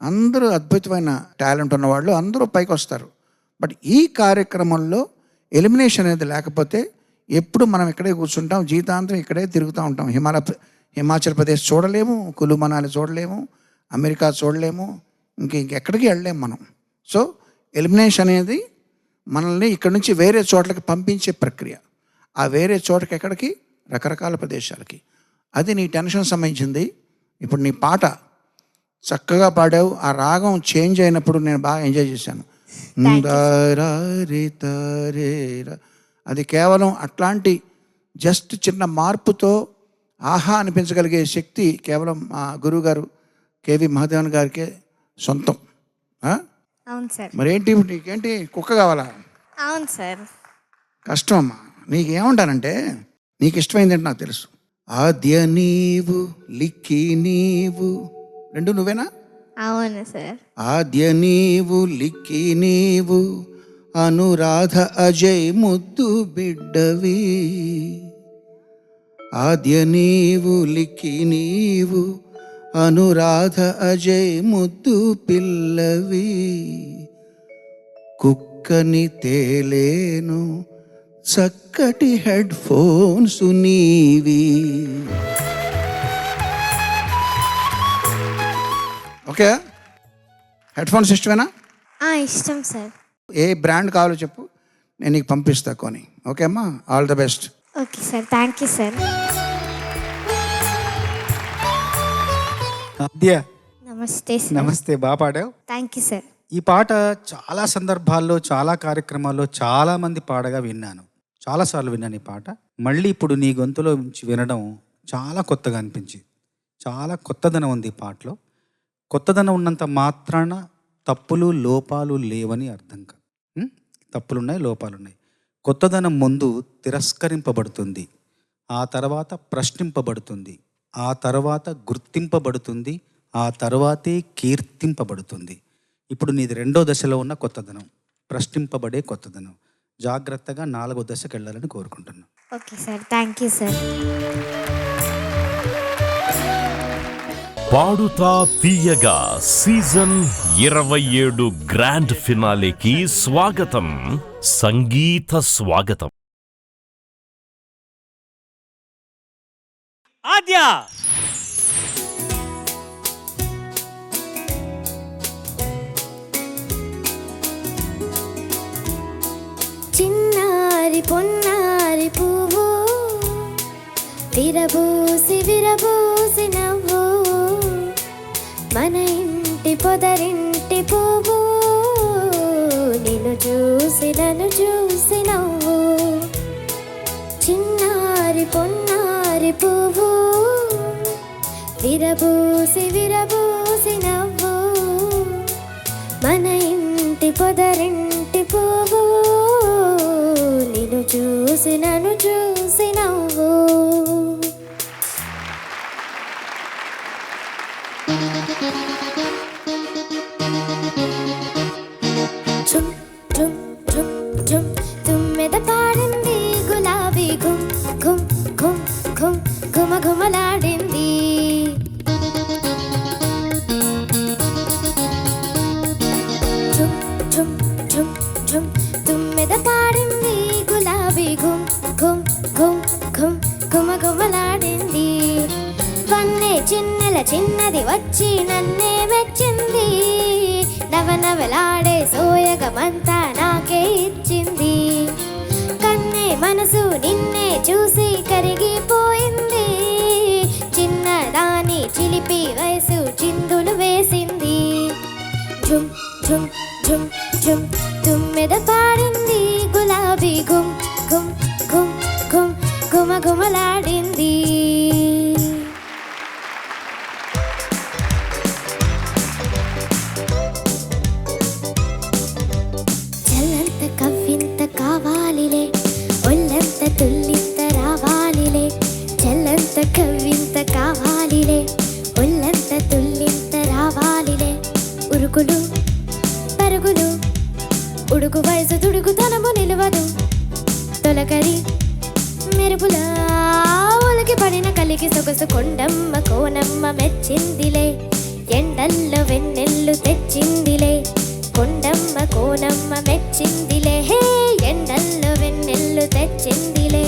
అందరూ అద్భుతమైన టాలెంట్ ఉన్నవాళ్ళు అందరూ పైకి వస్తారు. బట్ ఈ కార్యక్రమంలో ఎలిమినేషన్ అనేది లేకపోతే ఎప్పుడు మనం ఇక్కడే కూర్చుంటాం, జీవితాంతం ఇక్కడే తిరుగుతూ ఉంటాం. హిమాచల్ ప్రదేశ్ చూడలేము, కులు మనాలి చూడలేము, అమెరికా చూడలేము, ఇంకెక్కడికి వెళ్ళలేము మనం. సో ఎలిమినేషన్ అనేది మనల్ని ఇక్కడి నుంచి వేరే చోట్లకి పంపించే ప్రక్రియ. ఆ వేరే చోటకి ఎక్కడికి? రకరకాల ప్రదేశాలకి. అది నీ టెన్షన్ సంబంధించింది. ఇప్పుడు నీ పాట చక్కగా పాడావు, ఆ రాగం చేంజ్ అయినప్పుడు నేను బాగా ఎంజాయ్ చేశాను. అది కేవలం అట్లాంటి జస్ట్ చిన్న మార్పుతో ఆహా అనిపించగలిగే శక్తి కేవలం మా గురువు గారు కేవి మహాదేవన్ గారికే సొంతం.
అవును సార్.
మరేంటి నీకేంటి కుక్క కావాలా?
అవును సార్.
కష్టం అమ్మా. నీకేమంటానంటే నీకు ఇష్టమైందంటే నాకు తెలుసు. ఆద్య నీవు లిక్కి నీవు, రెండు నువ్వేనా?
అవును సార్.
ఆద్య నీవు లిక్కి నీవు, అనురాధ అజయ్ ముద్దు బిడ్డవి. ఆద్య నీవు లిక్కి నీవు, అనురాధ అజయ్ ముద్దు పిల్లవి. కుక్కని తేలేను చక్కటి హెడ్ ఫోన్స్ నీవి. ఓకే, హెడ్ ఫోన్స్ ఇష్టమేనా?
ఇష్టం సార్.
ఏ బ్రాండ్ కావాలో చెప్పు, నేను నీకు పంపిస్తా కొని. ఓకే అమ్మా, all the best.
Okay sir, thank you sir.
Aadya
నమస్తే సార్.
నమస్తే, బాగా పాడావు.
Thank you sir.
ఈ పాట చాలా సందర్భాల్లో, చాలా కార్యక్రమాల్లో చాలామంది పాడగా విన్నాను, చాలాసార్లు విన్నాను ఈ పాట. మళ్ళీ ఇప్పుడు నీ గొంతులో నుంచి వినడం చాలా కొత్తగా అనిపించింది. చాలా కొత్తదనం ఉంది ఈ పాటలో. కొత్తదనం ఉన్నంత మాత్రాన తప్పులు లోపాలు లేవని అర్థం కాదు. తప్పులున్నాయి, లోపాలున్నాయి. కొత్తదనం ముందు తిరస్కరింపబడుతుంది, ఆ తర్వాత ప్రశ్నింపబడుతుంది, ఆ తర్వాత గుర్తింపబడుతుంది, ఆ తర్వాతే కీర్తింపబడుతుంది. ఇప్పుడు నీది రెండో దశలో ఉన్న కొత్తదనం, ప్రశ్నింపబడే కొత్తదనం. జాగ్రత్తగా 4వ దశకు వెళ్ళాలని కోరుకుంటున్నాను.
Okay sir, thank you sir.
Padutha Theeyaga season 27 grand ఫినాలేకి స్వాగతం, సంగీత స్వాగతం.
ఆద్య
చిన్నారి పొన్నారి పువ్వు విరబూసి విరబూసి నవ్వు, మన ఇంటి పొదరింటి పువ్వు నిన్ను చూసి నన్ను చూసి నవ్వు. చిన్నారి పొన్నారి పువ్వు విరబూసి విరబూసి నవ్వు, మన ఇంటి పొదరింటి పువ్వు నిన్ను చూసి నన్ను చూసి నవ్వు. ఝుమ్ ఝుమ్ ఝుమ్ ఝుమ్ తుమ్మెద పాడింది గులాబీ ఘుమ్ ఘుమ్ ఘుమ్ ఘుమ్ ఘుమ ఘుమలాడింది. ఝుమ్ ఝుమ్ ఝుమ్ ఝుమ్ తుమ్మెద పాడింది గులాబీ ఘుమ్ ఘుమ్ ఘుమ్ ఘుమ్ ఘుమ ఘుమలాడింది. వన్నే చిన్నెల చిన్నది వచ్చి నన్నే మెచ్చింది, నవనవలాడే సోయగమంతా నాకే ఇచ్చింది. కన్నే మనసు నిన్నే చూసి కరిగిపోయింది, చిన్నదాని చిలిపి వయసు చిందులు వేసింది. ఝుమ్ ఝుమ్ ఝుమ్ ఝుమ్ తుమ్మెద పాడింది గులాబీ ఘుమ్ ఘుమ్ ఘుమ్ ఘుమ్ ఘుమ ఘుమలాడింది. చల్లంత కవ్వింత కావాలిలే, ఒళ్ళంత తుల్లింత రావాలిలే. చల్లంత కవ్వింత కావాలిలే, ఒళ్ళంత తుల్లింత రావాలిలే. ఉరుకులు పరుగులు ఉడుకు వయసు తుడుకుతనము నిలవదు, తొలకరి మెరుపులా ఒలికి పడిన కలికి సొగసు కొండమ్మ కోనమ్మ మెచ్చిందిలే. ఎండల్లో వెన్నెల్లు తెచ్చిందిలే, కొండమ్మ కోనమ్మ మెచ్చిందిలే హే ఎండల్లో వెన్నెల్లు తెచ్చిందిలే.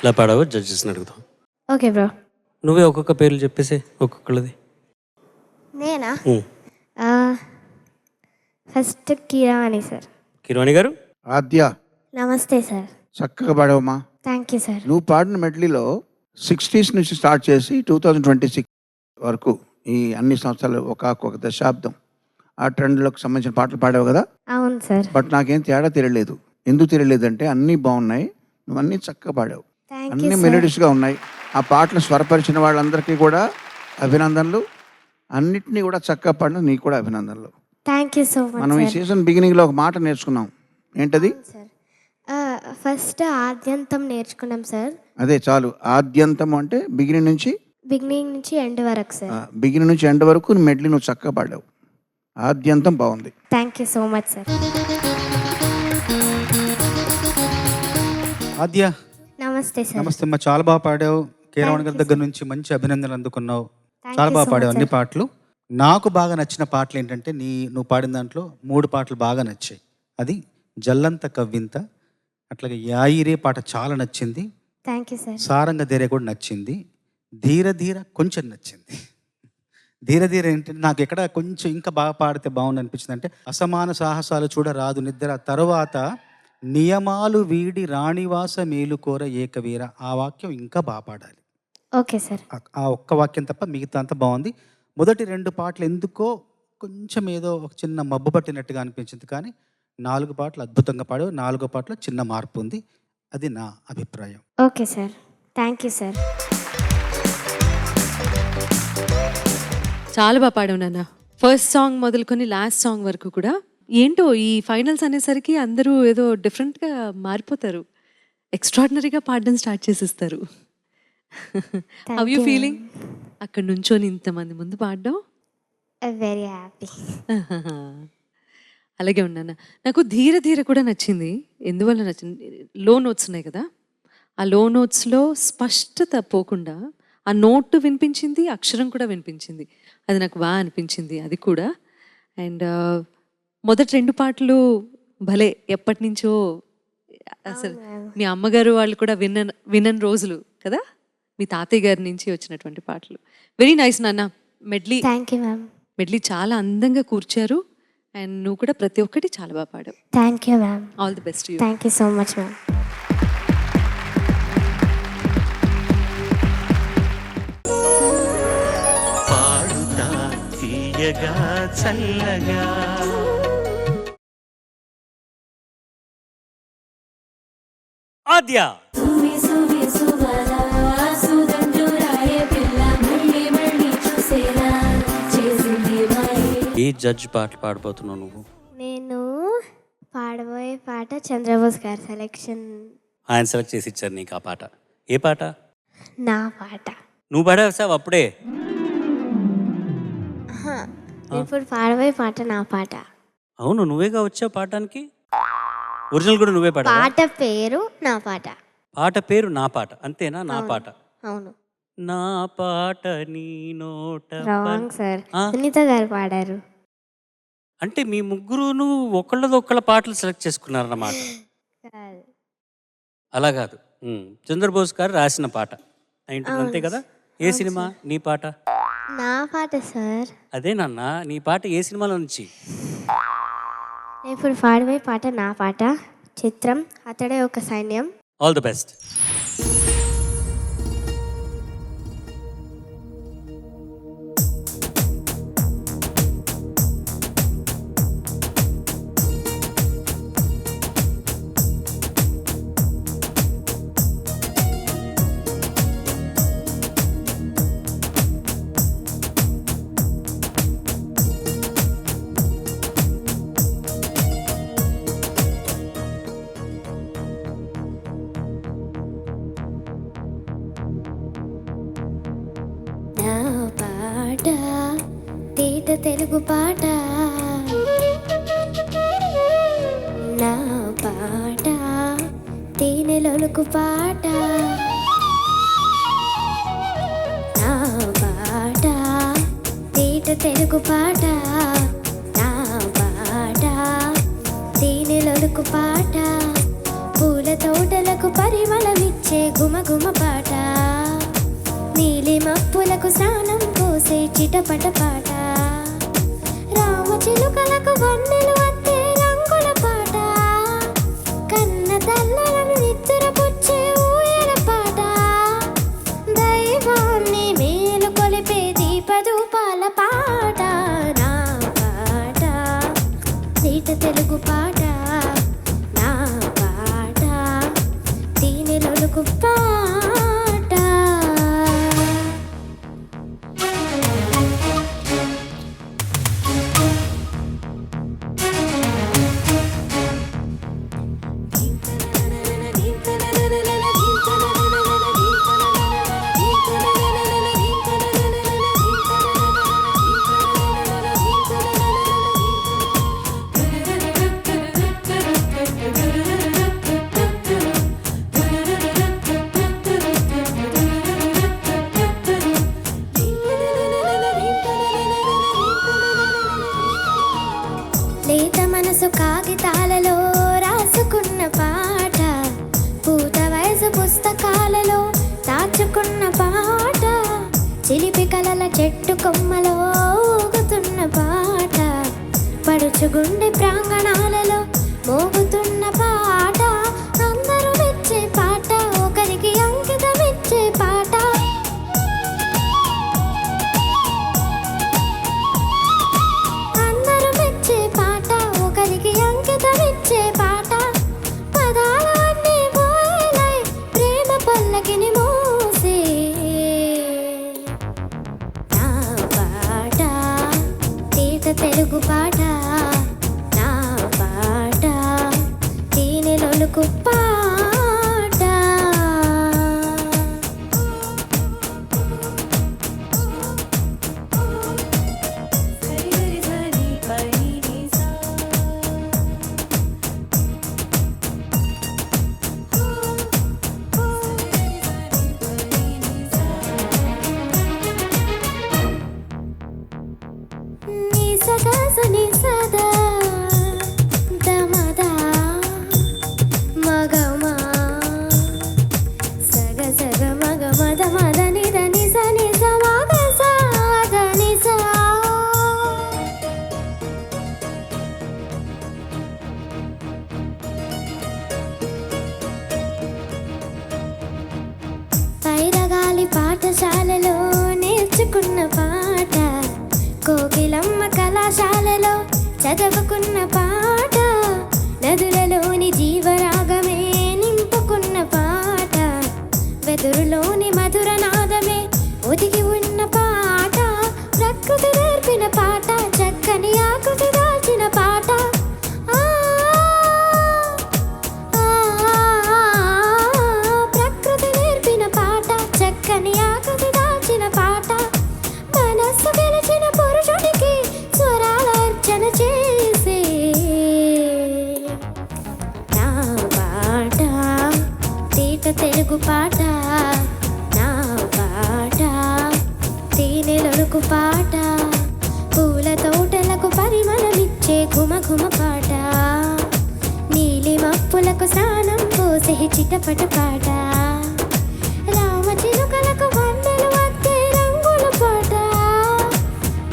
ఇలా పాడావు జడ్జెస్ని అడుగుతాం.
Okay bro.
నువ్వే ఒక్కొక్క పేర్లు చెప్పేసి ఒక్కొక్కళ్ళది.
నేనా? First కిరాణి sir.
కిరవాణి గారు.
ఆద్య
నమస్తే సార్.
చక్కగా పాడావమ్మా.
Thank you sir.
నువ్వు పాడిన మెడ్లీలో 60s నుంచి స్టార్ట్ చేసి 2026 వరకు ఈ అన్ని సంవత్సరాలు ఒక దశాబ్దం ఆ ట్రెండ్లకు సంబంధించిన పాటలు పాడావు కదా.
అవును సార్.
బట్ నాకేం తేడా తెలియలేదు. ఎందుకు తెలియలేదంటే అన్నీ బాగున్నాయి, నువ్వు అన్నీ చక్కగా పాడావు, అన్ని మెలోడీస్గా ఉన్నాయి. ఆ పాటలు స్వరపరిచిన వాళ్ళందరికీ కూడా అభినందనలు, అన్నిటినీ కూడా చక్కగా పాడిన నీకు కూడా అభినందనలు.
Thank you so much.
మనం ఈ సీజన్ బిగినింగ్లో ఒక మాట నేర్చుకున్నాం. ఏంటది?
సార్ ఫస్ట్ ఆద్యంతం నేర్చుకున్నాం సార్.
అదే చాలు. ఆద్యంతం అంటే బిగినింగ్ నుంచి
ఎండ్ వరకు సార్.
బిగినింగ్ నుంచి ఎండ్ వరకు మెడ్లీ నువ్వు చక్కగా పాడావు. ఆద్యంతం బాగుంది.
Thank you so much sir.
Aadya
నమస్తే సార్.
నమస్తే అమ్మా, చాలా బాగా పాడావు. కీరవాణి గారి దగ్గర నుంచి మంచి అభినందనలు అందుకున్నావు. చాలా బాగా పాడావు అన్ని పాటలు. నాకు బాగా నచ్చిన పాటలు ఏంటంటే నువ్వు పాడిన దాంట్లో 3 పాటలు బాగా నచ్చాయి. అది జల్లంత కవ్వింత, అట్లాగే యాయిరే పాట చాలా నచ్చింది.
Thank you sir.
సారంగ ధీరే కూడా నచ్చింది. ధీర ధీర కొంచెం నచ్చింది. ధీర ధీర ఏంటంటే నాకు ఎక్కడ కొంచెం ఇంకా బాగా పాడితే బాగుంది అనిపించింది అంటే, అసమాన సాహసాలు చూడరాదు నిద్ర తరువాత నియమాలు వీడి రాణివాస మేలుకోర ఏకవీర. ఆ వాక్యం ఇంకా బాగా పాడాలి.
Okay sir.
ఆ ఒక్క వాక్యం తప్ప మిగతా అంతా బాగుంది. మొదటి 2 పాటలు ఎందుకో కొంచెం ఏదో ఒక చిన్న మబ్బు పట్టినట్టుగా అనిపించింది, కానీ 4 పాటలు అద్భుతంగా పాడావు. 4 పాటలో చిన్న మార్పు ఉంది. అది నా అభిప్రాయం.
Okay sir. Thank you sir.
చాలా బాగా పాడావు నాన్న. ఫస్ట్ సాంగ్ మొదలుకొని లాస్ట్ సాంగ్ వరకు కూడా ఏంటో ఈ ఫైనల్స్ అనేసరికి అందరూ ఏదో డిఫరెంట్గా మారిపోతారు. ఎక్స్ట్రాడినరీగా పాడడం స్టార్ట్ చేసేస్తారు. హౌ యూ ఫీలింగ్ అక్కడ నుంచొని ఇంతమంది ముందు పాడడం?
Very happy.
అలాగే ఉన్నాను. నాకు ధీర ధీర కూడా నచ్చింది. ఎందువల్ల నచ్చింది, లో నోట్స్ ఉన్నాయి కదా, ఆ లో నోట్స్లో స్పష్టత పోకుండా ఆ నోటు వినిపించింది, అక్షరం కూడా వినిపించింది. అది నాకు బాగా అనిపించింది అది కూడా. అండ్ మొదటి 2 పాటలు భలే ఎప్పటి నుంచో అసలు మీ అమ్మగారు వాళ్ళు కూడా వినని రోజులు కదా, మీ తాతయ్య గారి నుంచి వచ్చినటువంటి పాటలు. వెరీ నైస్ నాన్న. Medley
thank you ma'am.
Medley చాలా అందంగా కూర్చారు. అండ్ నువ్వు కూడా ప్రతి ఒక్కటి చాలా బాగా పాడావు.
Thank you ma'am.
All the best you.
Thank you so much ma'am.
పాడుతా తీయగా చల్లగా
ఆద్య ఏ జడ్జ్ పాటలు పాడబోతున్నావు నువ్వు?
నేను పాడబోయే పాట చంద్రబోస్ గారి సెలెక్షన్.
ఆయన సెలెక్ట్ చేసి ఇచ్చారు నీకు ఆ పాట. ఏ పాట?
నా పాట.
నువ్వు పాడేసావు అప్పుడే.
ఇప్పుడు పాడబోయే పాట నా పాట.
అవును, నువ్వేగా వచ్చావు పాడటానికి. ఒరిజినల్ కూడా నువ్వే పాడ.
పాట పేరు నా పాట.
పాట పేరు నా పాట, అంతేనా? నా పాట.
అవును.
నా పాట నీ నోట.
రాంగ్ సార్, సునీత గారు పాడారు.
అంటే మీ ముగ్గురును ఒకళ్ళ పాటలు సెలెక్ట్ చేసుకున్నారన్నమాట. అలా కాదు, చంద్రబోస్ గారు రాసిన పాట అయింటుంది, అంతే కదా. ఏ సినిమా నీ పాట?
నా పాట సార్.
అదే నాన్న, నీ పాట ఏ సినిమాలో నుంచి?
ఇప్పుడు పాడబోయే పాట నా పాట. చిత్రం అతడే ఒక సైన్యం.
All the best.
నా పాట తేట తెలుగు పాట. నా పాట తేనెలొలుకు పాట. నా పాట తేట తెలుగు పాట. నా పాట తేనెలొలుకు పాట. పూల తోటలకు పరిమళమిచ్చే గుమగుమ పాట. నీలి మప్పులకు స్నానం పోసే చిటపట పాట. రామచిలుకలకు వన్నెలు అత్తే రంగుల పాట. కన్న తల్లలను నిద్రపుచ్చే ఊయల పాట. దైవాన్ని మేలు కొలిపే దీపదూపాల పాట. నా పాట నీట తెలుగు పాట. నా పాట దీనిలొలుకు పాట. తేనెలొలుకు పాట. నీ సదా సని సదా దమదా మగమా సగ సగ మగ మద మద నిద నిజ నిజ మగ సాద నిజ. పైరగాలి పాఠశాలలో నేర్చుకున్న పాట, కోకిలమ్మ కళాశాలలో చదువుకున్న పాట, నదులలోని జీవరాగమే నింపుకున్న పాట, వెదురులోని మధుర నాదమే ఒదిగి ఉన్న పాట, ప్రకృతి నేర్పిన పాట, చక్కని ఆకృతి దాల్చిన పాట. ఆ, ఆ, ప్రకృతి నేర్పిన పాట, చక్కని ఆకృతి దాల్చిన పాట, మనస్సు గెలిచిన పురుషుడికి స్వరాల అర్చన చేసే నా పాట, తేట తెలుగు పాట, నా పాట, తేనెలొలుకు పాట, పూల తోటలకు పరిమళమిచ్చే ఘుమ ఘుమ పాట, నీలి మప్పులకు స్నానం పోసే చిటపట పాట, రామ చిలుకలకు వన్నెలు వత్తే రంగుల పాట,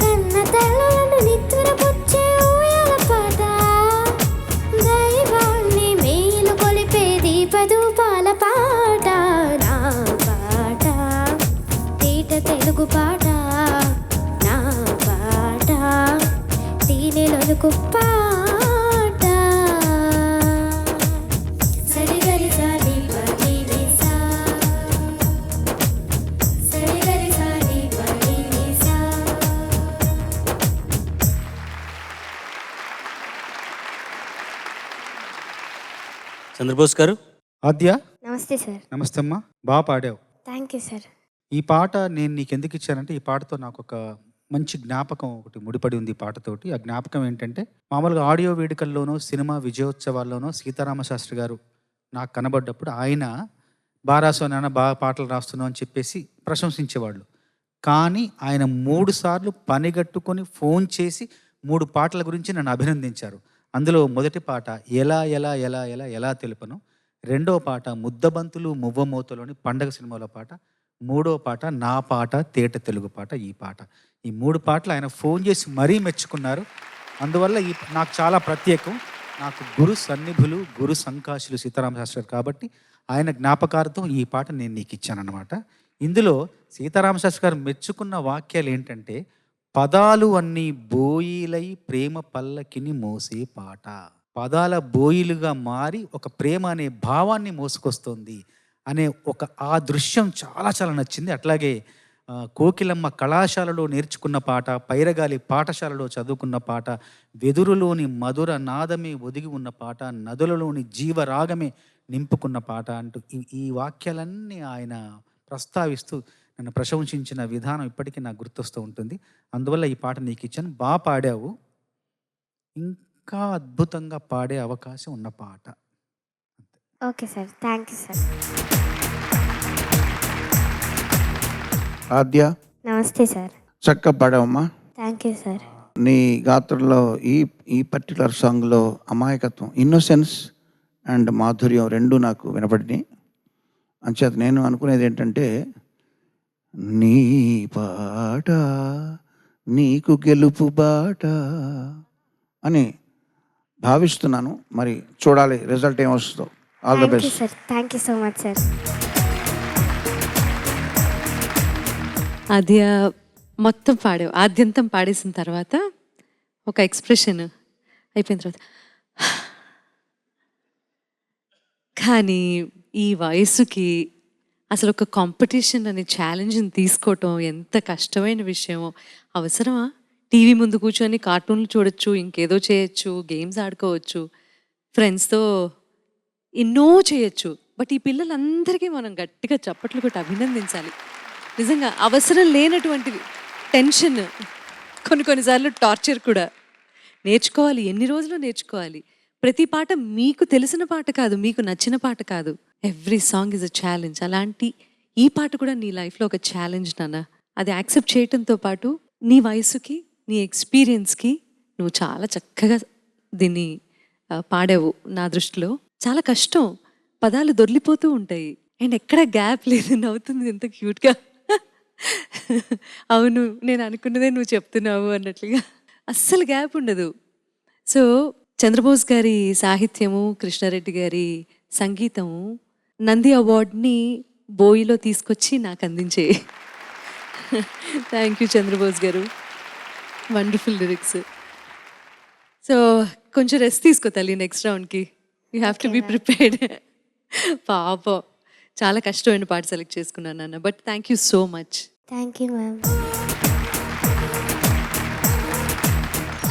కన్న తల్లులను నిద్రపుచ్చే ఊయల పాట, దైవాన్ని మేలు కొలిపే దీపధూపాల పాట, నా పాట, తేట తెలుగు పాట, నా పాట, తేనెలొలుకు పాట. సరిగరి సాని పని నిసా, సరిగరి సాని పని నిసా.
చంద్రబోస్ గారు,
ఆద్య,
నమస్తే సార్.
నమస్తే అమ్మా. బాగా పాడావు.
Thank you sir.
ఈ పాట నేను నీకు ఎందుకు ఇచ్చానంటే, ఈ పాటతో నాకు ఒక మంచి జ్ఞాపకం ఒకటి ముడిపడి ఉంది ఈ పాటతోటి. ఆ జ్ఞాపకం ఏంటంటే, మామూలుగా ఆడియో వేడుకల్లోనో సినిమా విజయోత్సవాల్లోనో సీతారామశాస్త్రి గారు నాకు కనబడ్డప్పుడు ఆయన బారాసో నాన్న బాగా పాటలు రాస్తున్నావు అని చెప్పేసి ప్రశంసించేవాళ్ళు. కానీ ఆయన 3 సార్లు పనిగట్టుకొని ఫోన్ చేసి 3 పాటల గురించి నన్ను అభినందించారు. అందులో మొదటి పాట ఎలా ఎలా ఎలా ఎలా ఎలా తెలుపను, రెండో పాట ముద్దబంతులు మువ్వమోతలోని పండగ సినిమాలో పాట, మూడో పాట నా పాట తేట తెలుగు పాట. ఈ పాట, ఈ 3 పాటలు ఆయన ఫోన్ చేసి మరీ మెచ్చుకున్నారు. అందువల్ల ఈ నాకు చాలా ప్రత్యేకం. నాకు గురు సన్నిధులు, గురు సంకాశులు సీతారామశాస్త్రి గారు కాబట్టి ఆయన జ్ఞాపకార్థం ఈ పాట నేను నీకు ఇచ్చానన్నమాట. ఇందులో సీతారామశాస్త్రి గారు మెచ్చుకున్న వాక్యాలు ఏంటంటే, పదాలు అన్నీ బోయిలై ప్రేమ పల్లకిని మోసే పాట. పదాల బోయిలుగా మారి ఒక ప్రేమ అనే భావాన్ని మోసుకొస్తుంది అనే ఆ దృశ్యం చాలా చాలా నచ్చింది. అట్లాగే కోకిలమ్మ కళాశాలలో నేర్చుకున్న పాట, పైరగాలి పాఠశాలలో చదువుకున్న పాట, వెదురులోని మధుర నాదమే ఒదిగి ఉన్న పాట, నదులలోని జీవరాగమే నింపుకున్న పాట అంటూ ఈ వాక్యాలన్నీ ఆయన ప్రస్తావిస్తూ నన్ను ప్రశంసించిన విధానం ఇప్పటికీ నాకు గుర్తొస్తూ ఉంటుంది. అందువల్ల ఈ పాట నీకు ఇచ్చాను. బాగా పాడావు, ఇంకా అద్భుతంగా పాడే అవకాశం ఉన్న పాట.
Okay sir, thank you sir.
Aadya,
నమస్తే సార్.
చక్కగా పాడావమ్మా.
Thank you sir.
నీ గాత్రంలో ఈ పర్టికులర్ సాంగ్లో అమాయకత్వం, ఇన్నోసెన్స్ అండ్ మాధుర్యం రెండు నాకు వినపడినాయి. అంచేత నేను అనుకునేది ఏంటంటే, నీ పాట నీకు గెలుపు బాట అని భావిస్తున్నాను. మరి చూడాలి రిజల్ట్ ఏమొస్తుందో. All the best
sir. Thank you so much sir.
అది మొత్తం పాడావు. ఆద్యంతం పాడేసిన తర్వాత ఒక ఎక్స్ప్రెషన్ అయిపోయిన తర్వాత, కానీ ఈ వయసుకి అసలు ఒక కాంపిటీషన్ అనే ఛాలెంజ్ని తీసుకోవటం ఎంత కష్టమైన విషయమో. అవసరమా? టీవీ ముందు కూర్చొని కార్టూన్లు చూడొచ్చు, ఇంకేదో చేయొచ్చు, గేమ్స్ ఆడుకోవచ్చు, ఫ్రెండ్స్తో ఎన్నో చేయొచ్చు. బట్ ఈ పిల్లలందరికీ మనం గట్టిగా చప్పట్లు కొట్టి అభినందించాలి. నిజంగా అవసరం లేనటువంటివి, టెన్షన్, కొన్నిసార్లు టార్చర్ కూడా నేర్చుకోవాలి. ఎన్ని రోజులు నేర్చుకోవాలి. ప్రతి పాట మీకు తెలిసిన పాట కాదు, మీకు నచ్చిన పాట కాదు. Every song is a challenge. అలాంటి ఈ పాట కూడా నీ లైఫ్లో ఒక ఛాలెంజ్ నాన్న. అది యాక్సెప్ట్ చేయటంతో పాటు నీ వయసుకి, నీ ఎక్స్పీరియన్స్కి నువ్వు చాలా చక్కగా దీన్ని పాడావు. నా దృష్టిలో చాలా కష్టం, పదాలు దొర్లిపోతూ ఉంటాయి అండ్ ఎక్కడ గ్యాప్ లేదు. నవ్వుతుంది ఎంత క్యూట్గా. అవును, నేను అనుకున్నదే నువ్వు చెప్తున్నావు అన్నట్లుగా అస్సలు గ్యాప్ ఉండదు. సో చంద్రబోస్ గారి సాహిత్యము, కృష్ణారెడ్డి గారి సంగీతము నంది అవార్డ్ని బోయిలో తీసుకొచ్చి నాకు అందించే. థ్యాంక్ యూ చంద్రబోస్ గారు, వండర్ఫుల్ లిరిక్స్. సో కొంచెం రెస్ట్ తీసుకో తల్లి, నెక్స్ట్ రౌండ్కి you have to be prepared. పాపం చాలా కష్టమైన పాట సెలెక్ట్ చేసుకున్నాను నాన్న, but thank you so much.
Thank you ma'am.